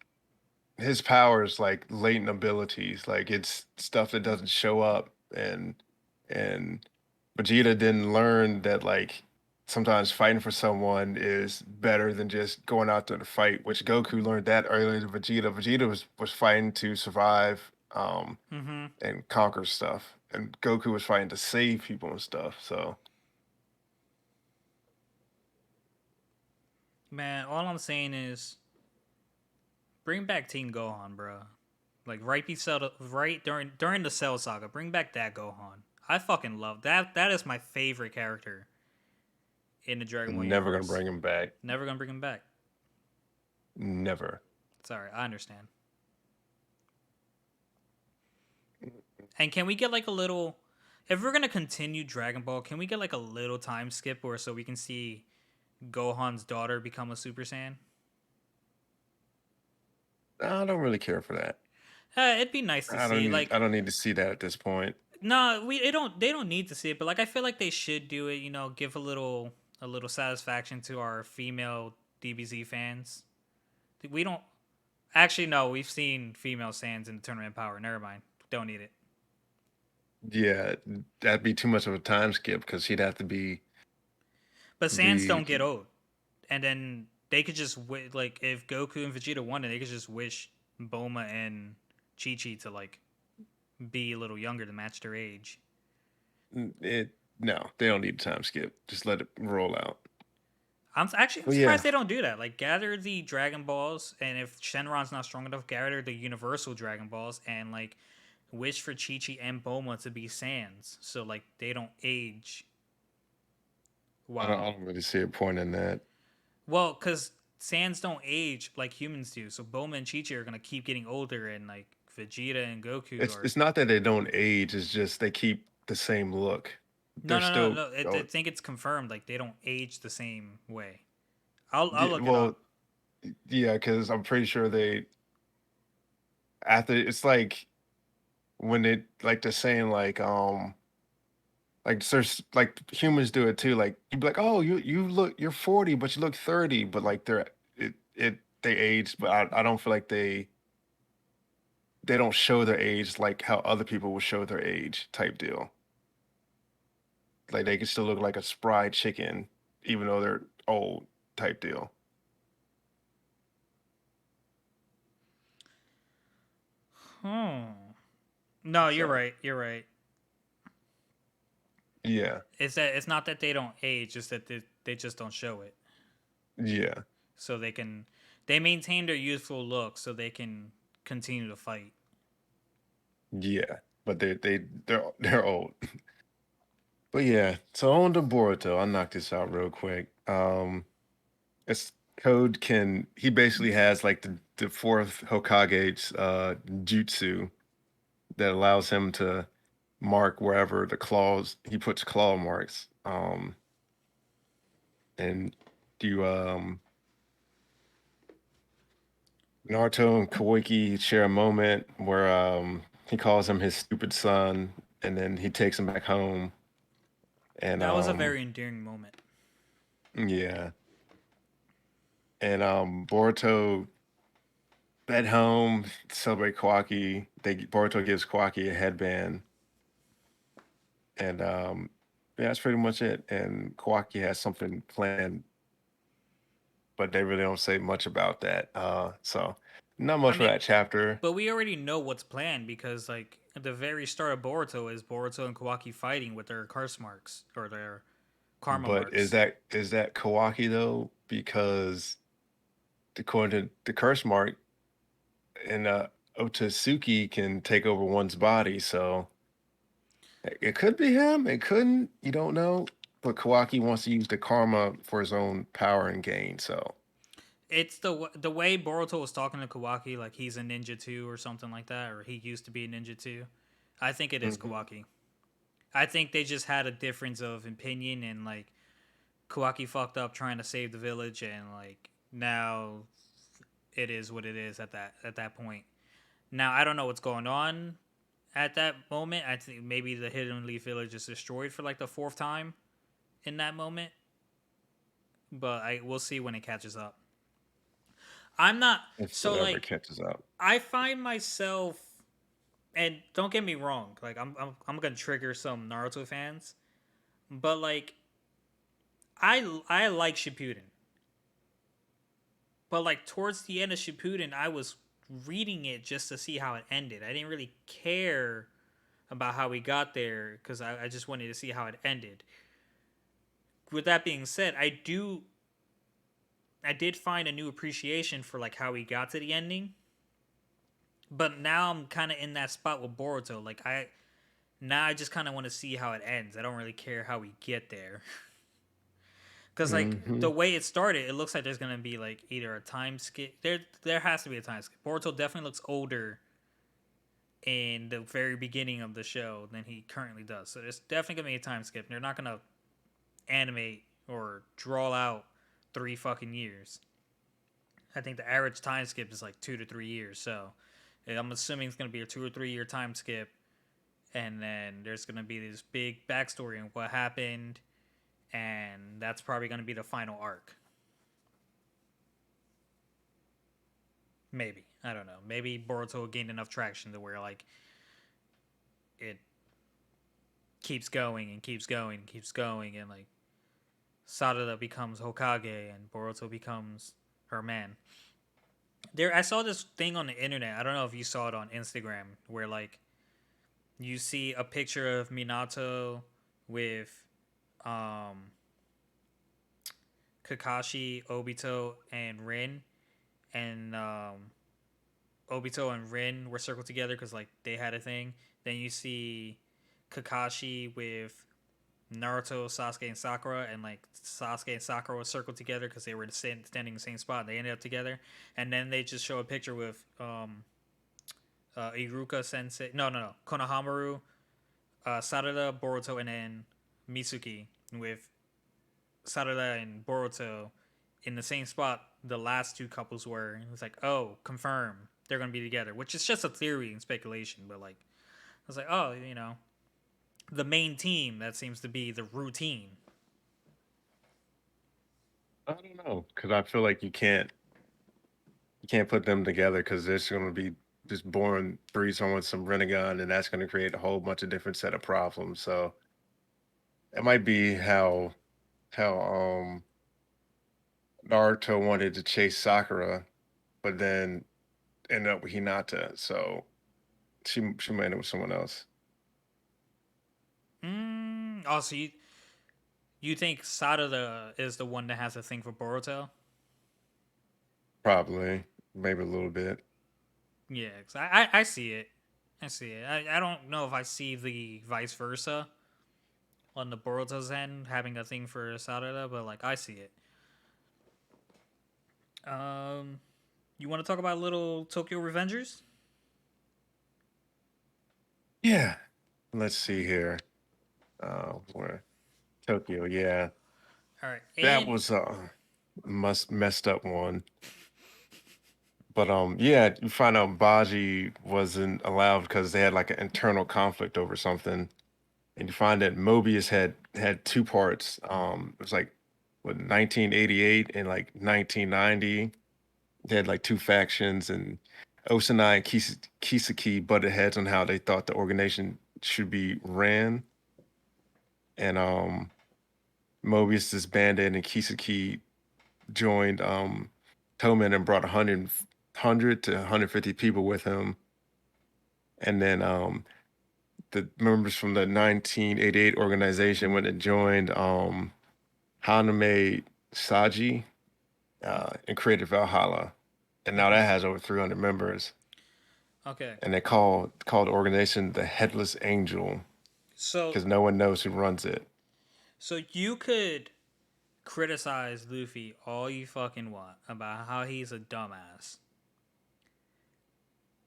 powers like latent abilities, like it's stuff that doesn't show up, and Vegeta didn't learn that like sometimes fighting for someone is better than just going out there to fight, which Goku learned that earlier than Vegeta. Vegeta was fighting to survive
mm-hmm.
and conquer stuff, and Goku was fighting to save people and stuff. So
Man, all I'm saying is bring back Team Gohan, bro. Like right during the Cell Saga, bring back that Gohan. I fucking love that. That is my favorite character in the Dragon Ball
I'm never gonna
universe.
bring him back.
Never gonna bring him back.
Never.
Sorry, I understand. And can we get like a little? If we're gonna continue Dragon Ball, can we get like a little time skip or so we can see Gohan's daughter become a Super Saiyan?
I don't really care for that.
It'd be nice to see. Like,
I don't need to see that at this point.
no, they don't need to see it, but like I feel like they should do it. Give a little satisfaction to our female DBZ fans. We don't actually no. We've seen female Saiyans in the Tournament of Power. Never mind. Don't need it.
Yeah, that'd be too much of a time skip because he'd have to
But Saiyans
be
don't get old, and then they could just like if Goku and Vegeta won it, they could just wish Boma and Chi Chi to like be a little younger to match their age.
it. No, they don't need a time skip. Just let it roll out.
I'm
But yeah,
surprised they don't do that. Like gather the Dragon Balls, and if Shenron's not strong enough, gather the Universal Dragon Balls, and like wish for Chi Chi and Boma to be Saiyans, so like they don't age.
I
While
don't really see a point in that.
well, because Saiyans don't age like humans do, so Boma and Chi Chi are gonna keep getting older, and like Vegeta and Goku are.
It's not that they don't age. It's just they keep the same look.
No,
They're
no, no,
still
no. I
oh,
think it's confirmed. Like they don't age the same way. I'll
yeah,
look it
well,
up.
yeah, because I'm pretty sure they after it's like when they like they're saying like Like there's like humans do it too. Like you'd be like, oh, you're 40, but you look 30, but like they age, but I don't feel like they don't show their age like how other people would show their age type deal. Like they can still look like a spry chicken, even though they're old type deal.
Hmm. No, you're
So
right. You're right.
yeah,
It's that it's not that they don't age, it's that they just don't show it.
yeah,
So they maintain their youthful look so they can continue to fight.
yeah. But they're old. But yeah, so on to Boruto. I'll knock this out real quick. It's Code can he basically has like the fourth Hokage's jutsu that allows him to mark wherever the claws he puts claw marks. And do Naruto and Koiki share a moment where he calls him his stupid son, and then he takes him back home. And
That was a very endearing moment.
yeah, and Boruto at home to celebrate Kawaki. Boruto gives Kawaki a headband, and yeah, that's pretty much it. And Kawaki has something planned, but they really don't say much about that. So not
I
much for
mean,
that chapter.
but we already know what's planned because like at the very start of Boruto is Boruto and Kawaki fighting with their curse marks or their karma
But
marks.
is that Kawaki though? Because according to the curse mark, and Otsutsuki can take over one's body, so it could be him. It couldn't. You don't know. But Kawaki wants to use the karma for his own power and gain. So,
It's the way Boruto was talking to Kawaki like he's a ninja too or something like that, or he used to be a ninja too. I think it is
mhm.
Kawaki. I think they just had a difference of opinion and like Kawaki fucked up trying to save the village and like now it is what it is at that point. Now I don't know what's going on at that moment. I think maybe the Hidden Leaf Village is destroyed for like the fourth time in that moment, but I we'll see when it catches up. I'm not
If it
so
ever
like
catches up.
I find myself and don't get me wrong, like I'm gonna trigger some Naruto fans, but like I like Shippuden, but like towards the end of Shippuden, I was reading it just to see how it ended. I didn't really care about how we got there because I just wanted to see how it ended. With that being said, I did find a new appreciation for like how we got to the ending, but now I'm kind of in that spot with Boruto. Like I just kind of want to see how it ends. I don't really care how we get there. Because like
Hmm.
the way it started, it looks like there's gonna be like either a time skip. There has to be a time skip. Boruto definitely looks older in the very beginning of the show than he currently does. So there's definitely gonna be a time skip. They're not gonna animate or draw out 3 fucking years. I think the average time skip is like 2 to 3 years. So I'm assuming it's gonna be a 2 or 3 year time skip, and then there's gonna be this big backstory on what happened, and that's probably gonna be the final arc. Maybe I don't know. Maybe Boruto gained enough traction to where like it keeps going and keeps going and keeps going, and like Sarada becomes Hokage and Boruto becomes her man. There, I saw this thing on the internet. I don't know if you saw it on Instagram, where like you see a picture of Minato with um, Kakashi, Obito, and Rin, and Obito and Rin were circled together because like they had a thing. Then you see Kakashi with Naruto, Sasuke, and Sakura, and like Sasuke and Sakura were circled together because they were standing in the same spot. They ended up together, and then they just show a picture with Iruka Sensei. No, Konohamaru, Sarada, Boruto, and then Mitsuki with Sarada and Boruto in the same spot the last two couples were. It was like, oh, confirm they're gonna be together, which is just a theory and speculation, but like I was like, oh, the main team. That seems to be the routine.
I don't know because I feel like you can't put them together because there's going to be just born three someone with some Renegon, and that's going to create a whole bunch of different set of problems. So it might be how Naruto wanted to chase Sakura, but then ended up with Hinata. So she might end up with someone else.
Also, you think Sada is the one that has a thing for Boruto?
Probably, maybe a little bit.
Yeah, 'cause I see it. I see it. I don't know if I see the vice versa on the Boruto's end having a thing for Sada, but like I see it. Um, you want to talk about little Tokyo Revengers?
Yeah. Let's see here. Where Tokyo? Yeah,
All right,
that
and
was a messed up one. But yeah, you find out Baji wasn't allowed because they had like an internal conflict over something, and you find that Mobius had two parts. It was like what 1988 and like 1990. They had like two factions, and Osanai and Kisaki butted heads on how they thought the organization should be ran. And Mobius disbanded, and Kisaki joined Toman and brought 100 to 150 people with him. And then the members from the 1988 organization went and joined Haname Saji and created Valhalla. And now that has over 300 members.
okay,
And they called the organization the Headless Angel
so
because no one knows who runs it.
you could criticize Luffy all you fucking want about how he's a dumbass,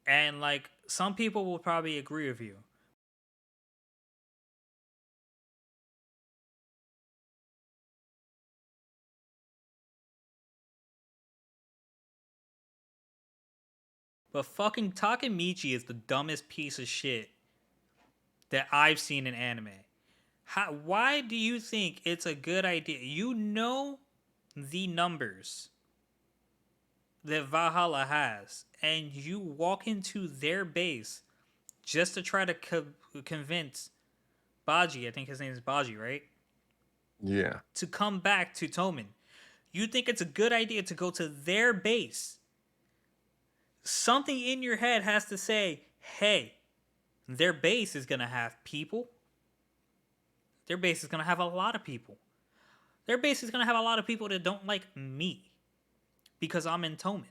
and like some people will probably agree with you. But fucking Takemichi is the dumbest piece of shit that I've seen in anime. Why do you think it's a good idea? You know the numbers that Valhalla has, and you walk into their base just to try to convince Baji, I think his name is Baji, right?
Yeah.
To come back to Toman. You think it's a good idea to go to their base. Something in your head has to say, hey, their base is going to have people. Their base is going to have a lot of people. Their base is going to have a lot of people that don't like me because I'm in Toman.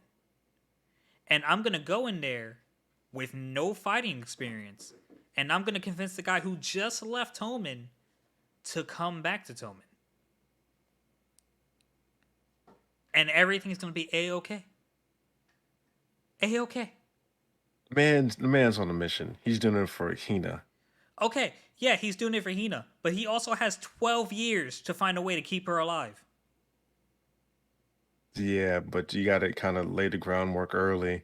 And I'm going to go in there with no fighting experience. And I'm going to convince the guy who just left Toman to come back to Toman. And everything's going to be A-okay. A-okay.
The man's on a mission. He's doing it for Hina.
Okay, yeah, he's doing it for Hina, but he also has 12 years to find a way to keep her alive.
Yeah, but you got to kind of lay the groundwork early.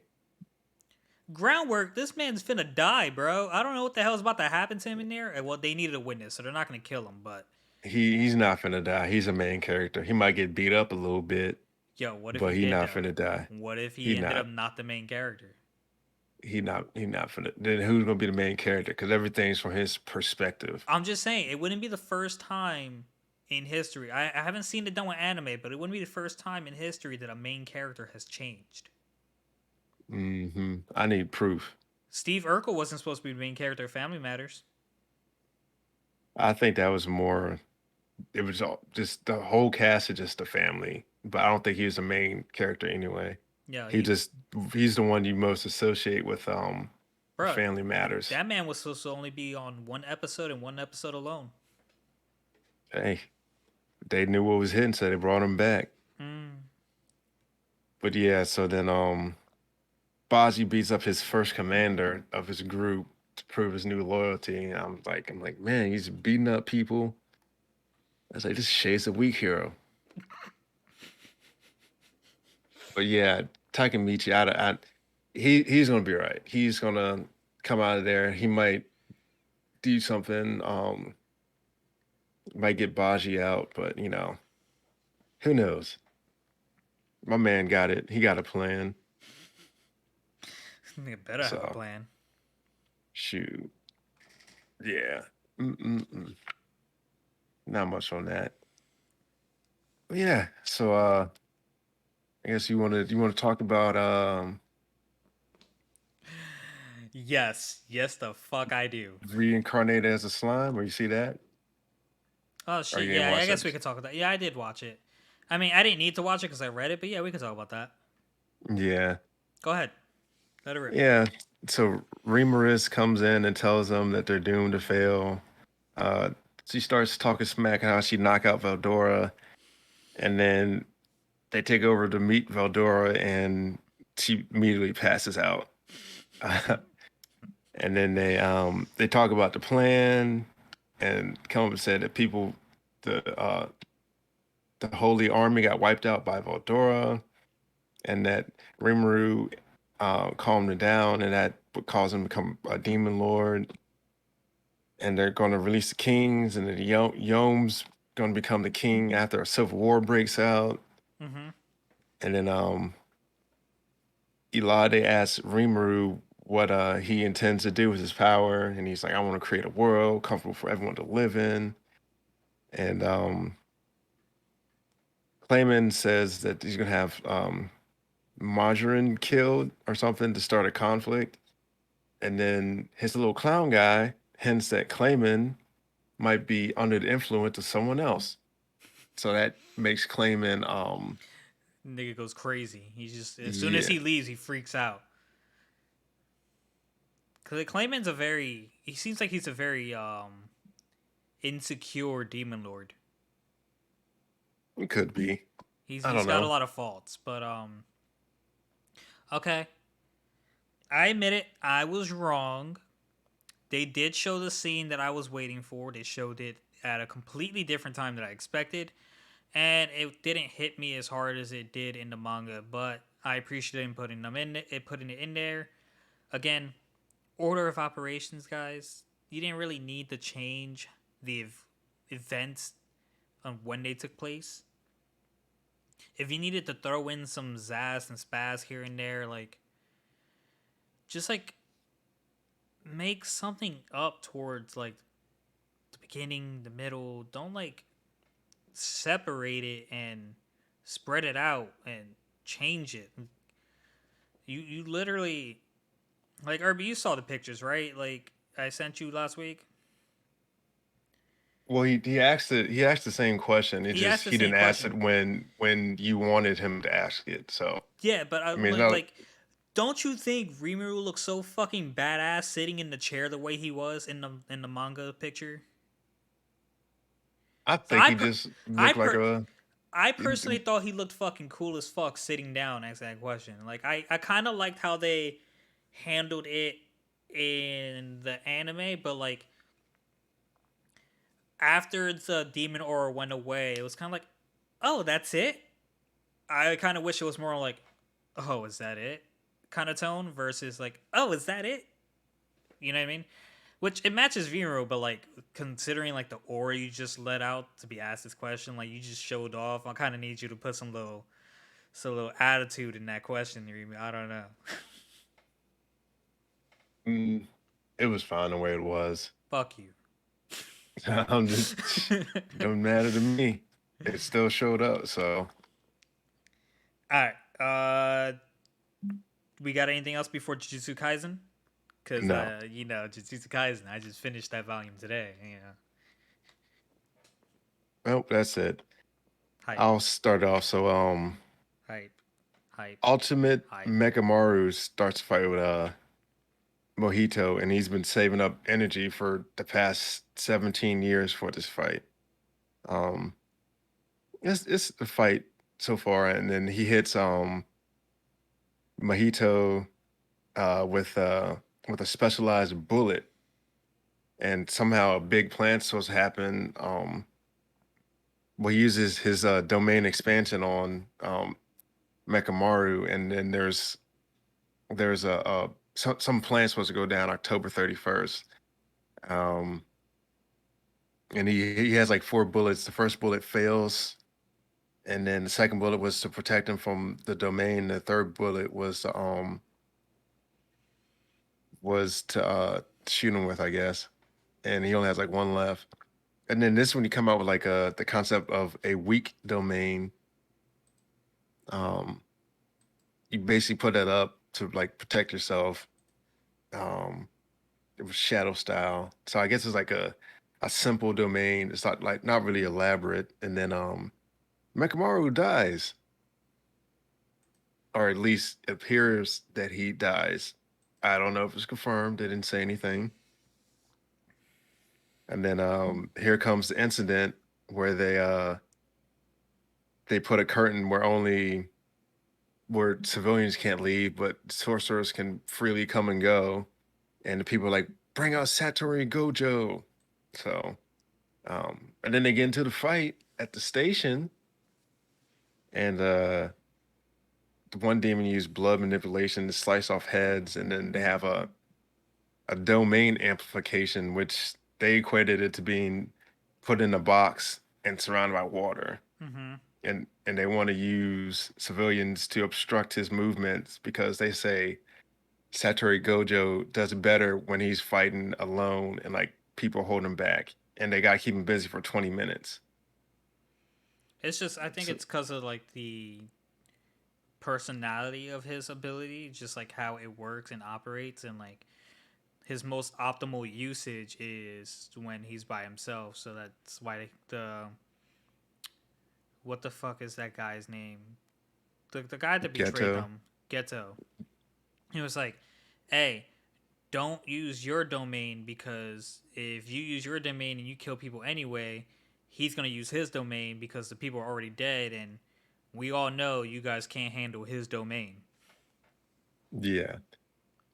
Groundwork, this man's finna die, bro. I don't know what the hell's about to happen to him in there. Well, they needed a witness, so they're not gonna kill him, but
He's not finna die. He's a main character. He might get beat up a little bit,
yo, what if
but
he
he
did
not
though?
finna die.
What if he
He
ended up
not.
not the main character?
He not finna. Then who's gonna be the main character? Because everything's from his perspective.
I'm just saying, it wouldn't be the first time in history. I haven't seen it done with anime, but it wouldn't be the first time in history that a main character has changed.
I need proof.
Steve Urkel wasn't supposed to be the main character of Family Matters.
I think that was more. It was all, just the whole cast is just the family, but I don't think he was the main character anyway.
Yeah,
He just he's the one you most associate with
bruh,
Family Matters.
that man was supposed to only be on one episode and one episode alone.
Hey, they knew what was hitting, so they brought him back.
Mm.
But yeah, so then Baji beats up his first commander of his group to prove his new loyalty. And I'm like, man, he's beating up people. I was like, this Shay's a weak hero. But yeah, Takemichi, he's gonna be all right. He's gonna come out of there. He might. do something. Might get Baji out, but who knows? My man got it. He got a plan.
Nigga better have a
So
plan.
shoot, yeah. Mm-mm-mm. Not much on that. But yeah. So I guess you want to talk about
Yes, yes, the fuck I do.
reincarnated as a slime, or you see that,
Oh
or
shit,
you didn't
yeah, I
watch that?
guess we could talk about that. Yeah, I did watch it. I mean, I didn't need to watch it because I read it, but yeah, we could talk about that.
Yeah,
Go ahead, let it rip.
yeah. So Remoris comes in and tells them that they're doomed to fail. Uh, she starts talking smack how she knock out Veldora, and then they take over to meet Veldora, and she immediately passes out. And then they talk about the plan, and come up and said that the Holy Army got wiped out by Veldora, and that Rimuru calmed him down, and that would cause him to become a demon lord. And they're going to release the kings, and then the Yome's going to become the king after a civil war breaks out.
Mm-hmm.
And then Elade asks Rimuru what he intends to do with his power, and he's like, "I want to create a world comfortable for everyone to live in." And Clayman says that he's gonna have Margarine killed or something to start a conflict, and then his little clown guy hints that Clayman might be under the influence of someone else. So that makes Clayman,
Nigga goes crazy. He just as soon as
yeah,
he leaves, he freaks out. Cause Clayman's a very. He seems like he's a very insecure demon lord.
it could be.
He's
I
he's
don't
got a
know.
lot of faults, but okay. I admit it. I was wrong. They did show the scene that I was waiting for. They showed it at a completely different time than I expected, and it didn't hit me as hard as it did in the manga. But I appreciate them putting it in there. Again, order of operations, guys. You didn't really need to change the events on when they took place. If you needed to throw in some zazz and spaz here and there, like just like make something up towards like the beginning, the middle. Don't like separate it and spread it out and change it. You literally like Irby, you saw the pictures, right? Like I sent you last week.
Well, he asked the same question. It
He asked
just
the
he
same
didn't ask it
question.
when you wanted him to ask it. So
Yeah, but
I mean, it's not.
don't you think Rimuru looks so fucking badass sitting in the chair the way he was in the manga picture?
I
So
think he just
I
looked like
per,
a.
I personally thought he looked fucking cool as fuck sitting down. Asking that question. Like I kind of liked how they handled it in the anime, but like after the demon aura went away, it was kind of like, oh, that's it. I kind of wish it was more like, oh, is that it? Kind of tone versus like, oh, is that it? You know what I mean? Which it matches Vero, but like considering like the aura you just let out to be asked this question, like you just showed off. I kind of need you to put some little attitude in that question. I don't know.
Mm, it was fine the way it was.
Fuck you.
I'm just don't matter to me. It still showed up. So
All right. We got anything else before Jujutsu Kaisen? Because
no.
Jujutsu Kaisen. I just finished that volume today.
Well, that's it.
Hype,
I'll start off. So
hype, hype,
Ultimate
hype.
Mechamaru starts a fight with Mojito, and he's been saving up energy for the past 17 years for this fight. Um, it's a fight so far, and then he hits Mojito with a specialized bullet, and somehow a big plan's supposed to happen. Well, he uses his domain expansion on Mechamaru, and then there's some plan supposed to go down October 31st. Um, and he has like 4 bullets. The first bullet fails, and then the second bullet was to protect him from the domain. The third bullet was to shoot him with, I guess. And he only has like one left. And then this one, you come out with like the concept of a weak domain. Um, you basically put that up to like protect yourself. Um, it was shadow style, so I guess it's like a simple domain. It's not like not really elaborate. And then Mekamaru dies, or at least appears that he dies. I don't know if it's confirmed. They didn't say anything. And then here comes the incident where they put a curtain where civilians can't leave, but sorcerers can freely come and go. And the people are like, bring out Satoru Gojo. So, and then they get into the fight at the station, and the one demon used blood manipulation to slice off heads, and then they have a domain amplification, which they equated it to being put in a box and surrounded by water.
Mm-hmm.
And they want to use civilians to obstruct his movements because they say Satoru Gojo does better when he's fighting alone and like people hold him back, and they gotta keep him busy for 20 minutes.
It's just I think
So
it's because of like the personality of his ability, just like how it works and operates, and like his most optimal usage is when he's by himself. So that's why the what the fuck is that guy's name? The guy that betrayed
Ghetto,
them, Ghetto. He was like, "Hey, don't use your domain because if you use your domain and you kill people anyway, he's gonna use his domain because the people are already dead, and we all know you guys can't handle his domain."
yeah.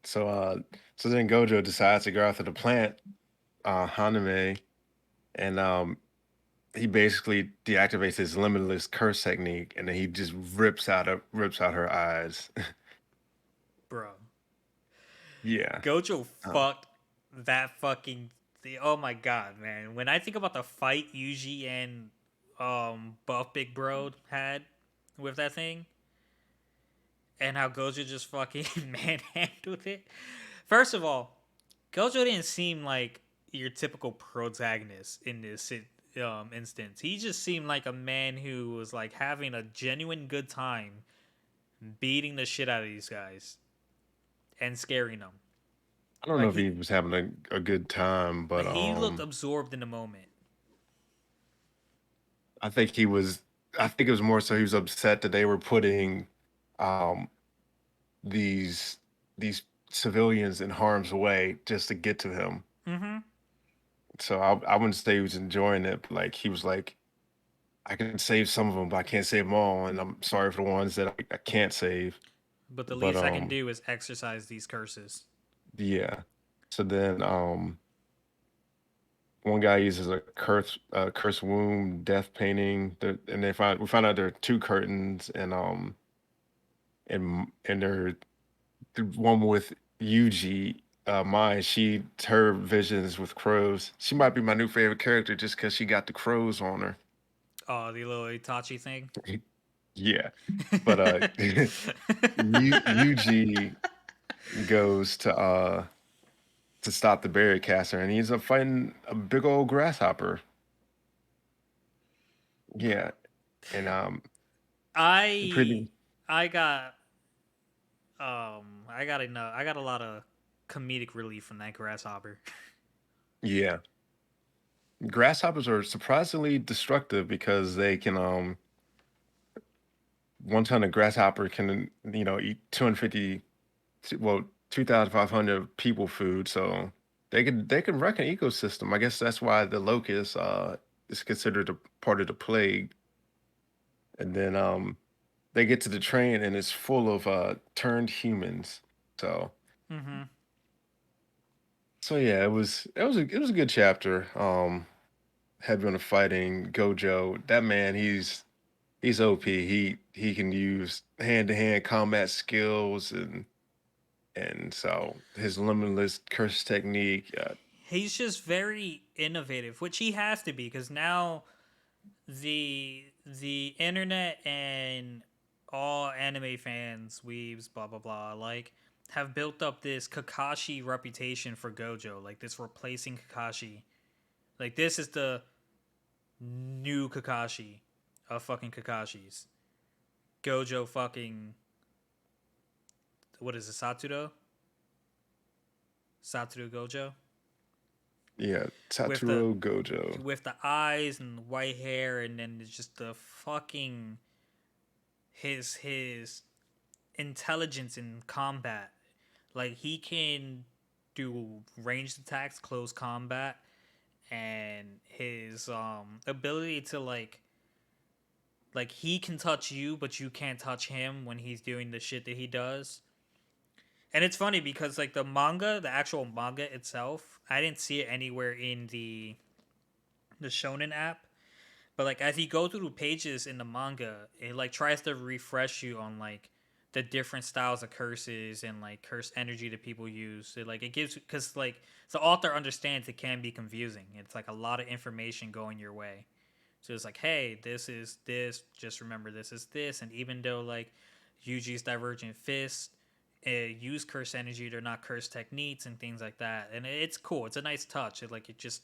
So so then Gojo decides to go after the plant, Haname, and he basically deactivates his limitless curse technique, and then he just rips out her eyes.
Bro,
Yeah.
Gojo
Uh,
fucked that fucking. Oh my god, man! When I think about the fight Yuji and Buff Big Bro had with that thing, and how Gojo just fucking manhandled it. First of all, Gojo didn't seem like your typical protagonist in this instance. He just seemed like a man who was like having a genuine good time beating the shit out of these guys and scaring them.
I don't know
Like
if he
he,
was having a good time, but
like he looked absorbed in the moment.
I think he was. I think it was more so he was upset that they were putting um, these these civilians in harm's way just to get to him.
Mm-hmm.
So I wouldn't say he was enjoying it, but like he was like, I can save some of them, but I can't save them all, and I'm sorry for the ones that I can't save.
But the
But
least I can do is exercise these curses.
yeah. So then one guy uses a curse wound death painting, and we find out there are two curtains, and they're the one with Yuji. Mine, her visions with crows. She might be my new favorite character just because she got the crows on her.
Oh, the little Itachi thing.
Yeah, but Yuji goes to stop the barrier caster, and he ends up fighting a big old grasshopper. Yeah, and
I
pretty
I got I got enough. I got a lot of comedic relief from that grasshopper.
yeah. Grasshoppers are surprisingly destructive because they can 1 ton of grasshopper can eat 250 well 2,500 people food, so they can wreck an ecosystem. I guess that's why the locust is considered a part of the plague. And then they get to the train and it's full of turned humans. So
Mm-hmm.
so yeah, it was a good chapter. Heavy on the fighting. Gojo, that man, he's OP. He can use hand to hand combat skills, and so his limitless curse technique.
He's just very innovative, which he has to be because now the internet and all anime fans, weebs, blah blah blah, like have built up this Kakashi reputation for Gojo, like this replacing Kakashi. Like this is the new Kakashi of fucking Kakashis. Gojo fucking what is it, Satoru? Satoru Gojo?
Yeah,
With the
Satoru Gojo.
eyes and the white hair and then it's just the fucking his intelligence in combat. Like he can do ranged attacks, close combat, and his ability to like he can touch you but you can't touch him when he's doing the shit that he does. And it's funny because like the manga, the actual manga itself, I didn't see it anywhere in the Shonen app. But like as you go through the pages in the manga, it like tries to refresh you on like the different styles of curses and like curse energy that people use. It gives because like the author understands it can be confusing. It's like a lot of information going your way. So it's like, hey, this is this. Just remember this is this. And even though like Yuji's Divergent Fist use curse energy, they're not curse techniques and things like that. And it's cool. It's a nice touch. It just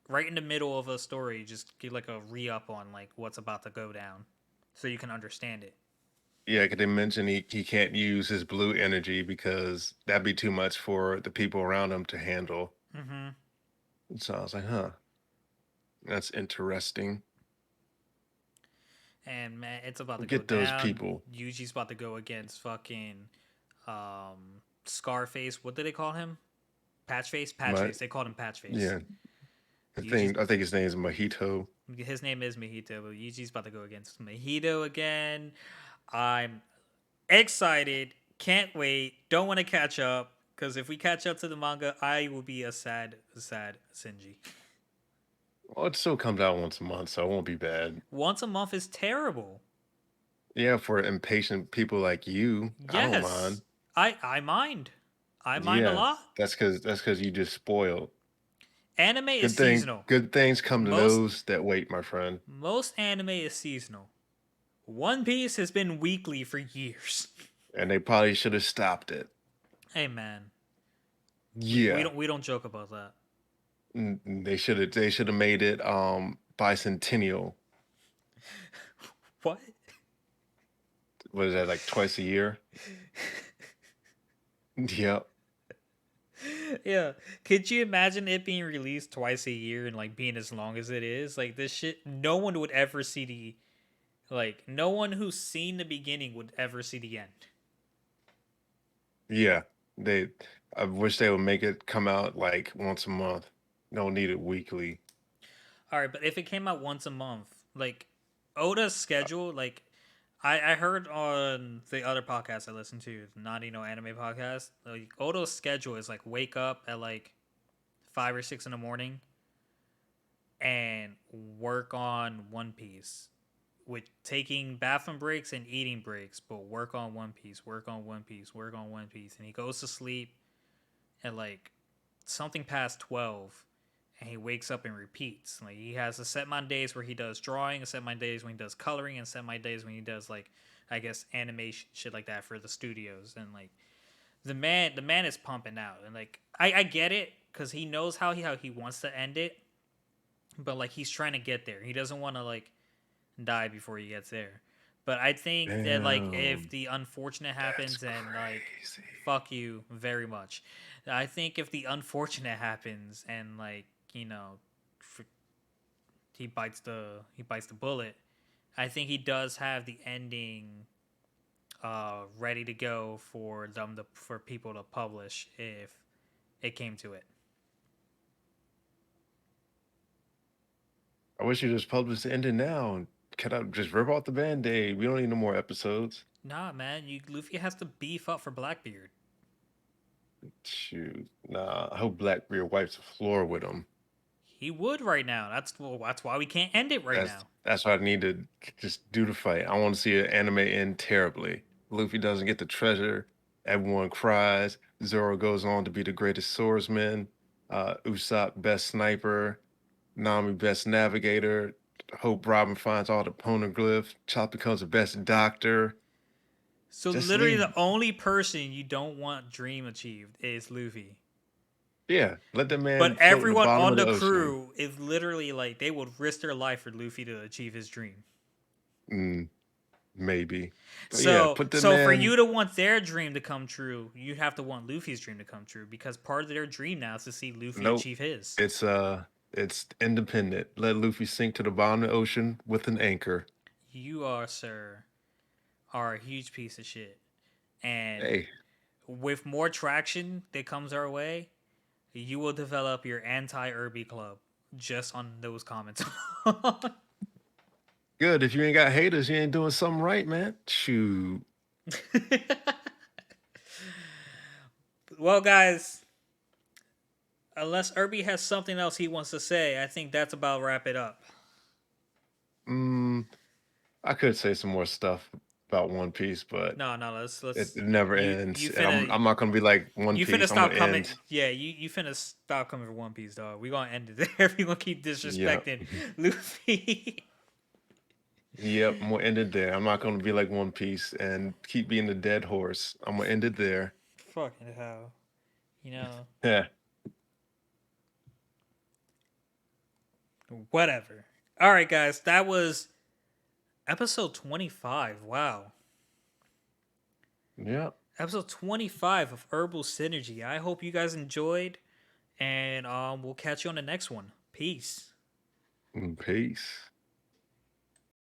right in the middle of a story, just get like a re up on like what's about to go down, so you can understand it.
Yeah, could they mention he can't use his blue energy because that'd be too much for the people around him to handle.
Mm-hmm.
So I was like, huh, that's interesting.
And man, it's about to go
Get those
down.
people.
Yuji's about to go against fucking Scarface. What did they call him? Patchface.
My
Patchface. They called him Patchface.
yeah,
Yuji's
I think his name is Mojito.
his name is Mahito, but Yuji's about to go against Mahito again. I'm excited. Can't wait. Don't want to catch up because if we catch up to the manga, I will be a sad Sinji.
Well, it still comes out once a month, so it won't be bad.
Once a month is terrible.
Yeah, for impatient people like you, I don't
Yes,
mind.
I mind. I mind a
Yeah,
lot.
that's because you just spoiled.
Anime is seasonal.
Good things come to
Most
those that wait, my friend.
most anime is seasonal. One Piece has been weekly for years.
And they probably should have stopped it.
Hey man, we
Yeah,
don't joke about that.
they should have made it bicentennial.
What?
What is that, like twice a year? Yep.
Yeah. Could you imagine it being released twice a year and like being as long as it is? Like this shit, no one would ever see the like no one who's seen the beginning would ever see the end.
Yeah. They I wish they would make it come out like once a month. Don't need it weekly.
All right, but if it came out once a month, like Oda's schedule, like I heard on the other podcast I listened to, the Naughty No Anime podcast, like Oda's schedule is like wake up at like 5 or 6 in the morning and work on One Piece with taking bathroom breaks and eating breaks, but work on One Piece, work on One Piece, work on One Piece, and he goes to sleep at like something past 12 and he wakes up and repeats. Like he has a set amount of days where he does drawing, a set amount of days when he does coloring, and a set amount of days when he does like I guess animation shit like that for the studios. And like the man is pumping out, and like I get it because he knows how he wants to end it, but like he's trying to get there. He doesn't want to like die before he gets there. But I think that like if
Damn.
the unfortunate
That's
happens and like
crazy.
fuck you very much. I think if the unfortunate happens and like, you know, he bites the bullet, I think he does have the ending ready to go for for people to publish if it came to it.
I wish you just published the ending now and cut out just rip off the band-aid. We don't need no more episodes.
Nah, man, you Luffy has to beef up for Blackbeard.
Shoot. Nah. I hope Blackbeard wipes the floor with him.
He would right now. That's why we can't end it right now.
That's what I need to just do to fight. I want to see an anime end terribly. Luffy doesn't get the treasure. Everyone cries. Zoro goes on to be the greatest swordsman. Usopp best sniper, Nami best navigator, Hope Robin finds all the poneglyphs, Chop becomes the best doctor.
So
Just
literally,
leave,
the only person you don't want Dream achieved is Luffy.
yeah, let the
But
man float in the
everyone
bottom
on
of the
the
ocean.
crew is literally like they would risk their life for Luffy to achieve his dream.
Mm, maybe. But yeah,
So,
put the
so for
man.
you to want their dream to come true, you'd have to want Luffy's dream to come true because part of their dream now is to see Luffy
Nope.
achieve his.
It's independent. Let Luffy sink to the bottom of the ocean with an anchor.
You are, sir, are a huge piece of shit. And
Hey,
with more traction that comes our way, you will develop your anti-Irby club just on those comments.
good. If you ain't got haters, you ain't doing something right, man. Shoot.
Well, guys, unless Irby has something else he wants to say, I think that's about wrap it up.
Mm, I could say some more stuff about One Piece, but
No, no,
it
let's
never
you
ends. And I'm
finna
not gonna be like One
you finna
Piece. I'm gonna
stop
end.
coming. Yeah, you finna stop coming for One Piece, dog. We gonna end it there. We gonna keep
Yep.
disrespecting Luffy.
Yep. I'm gonna end it there. I'm not gonna be like One Piece and keep being the dead horse. I'm gonna end it there.
Fucking hell, you know.
Yeah.
Whatever. All right, guys, that was episode 25. Wow.
Yep.
Episode 25 of Herbal Synergy. I hope you guys enjoyed, and we'll catch you on the next one. Peace.
Peace.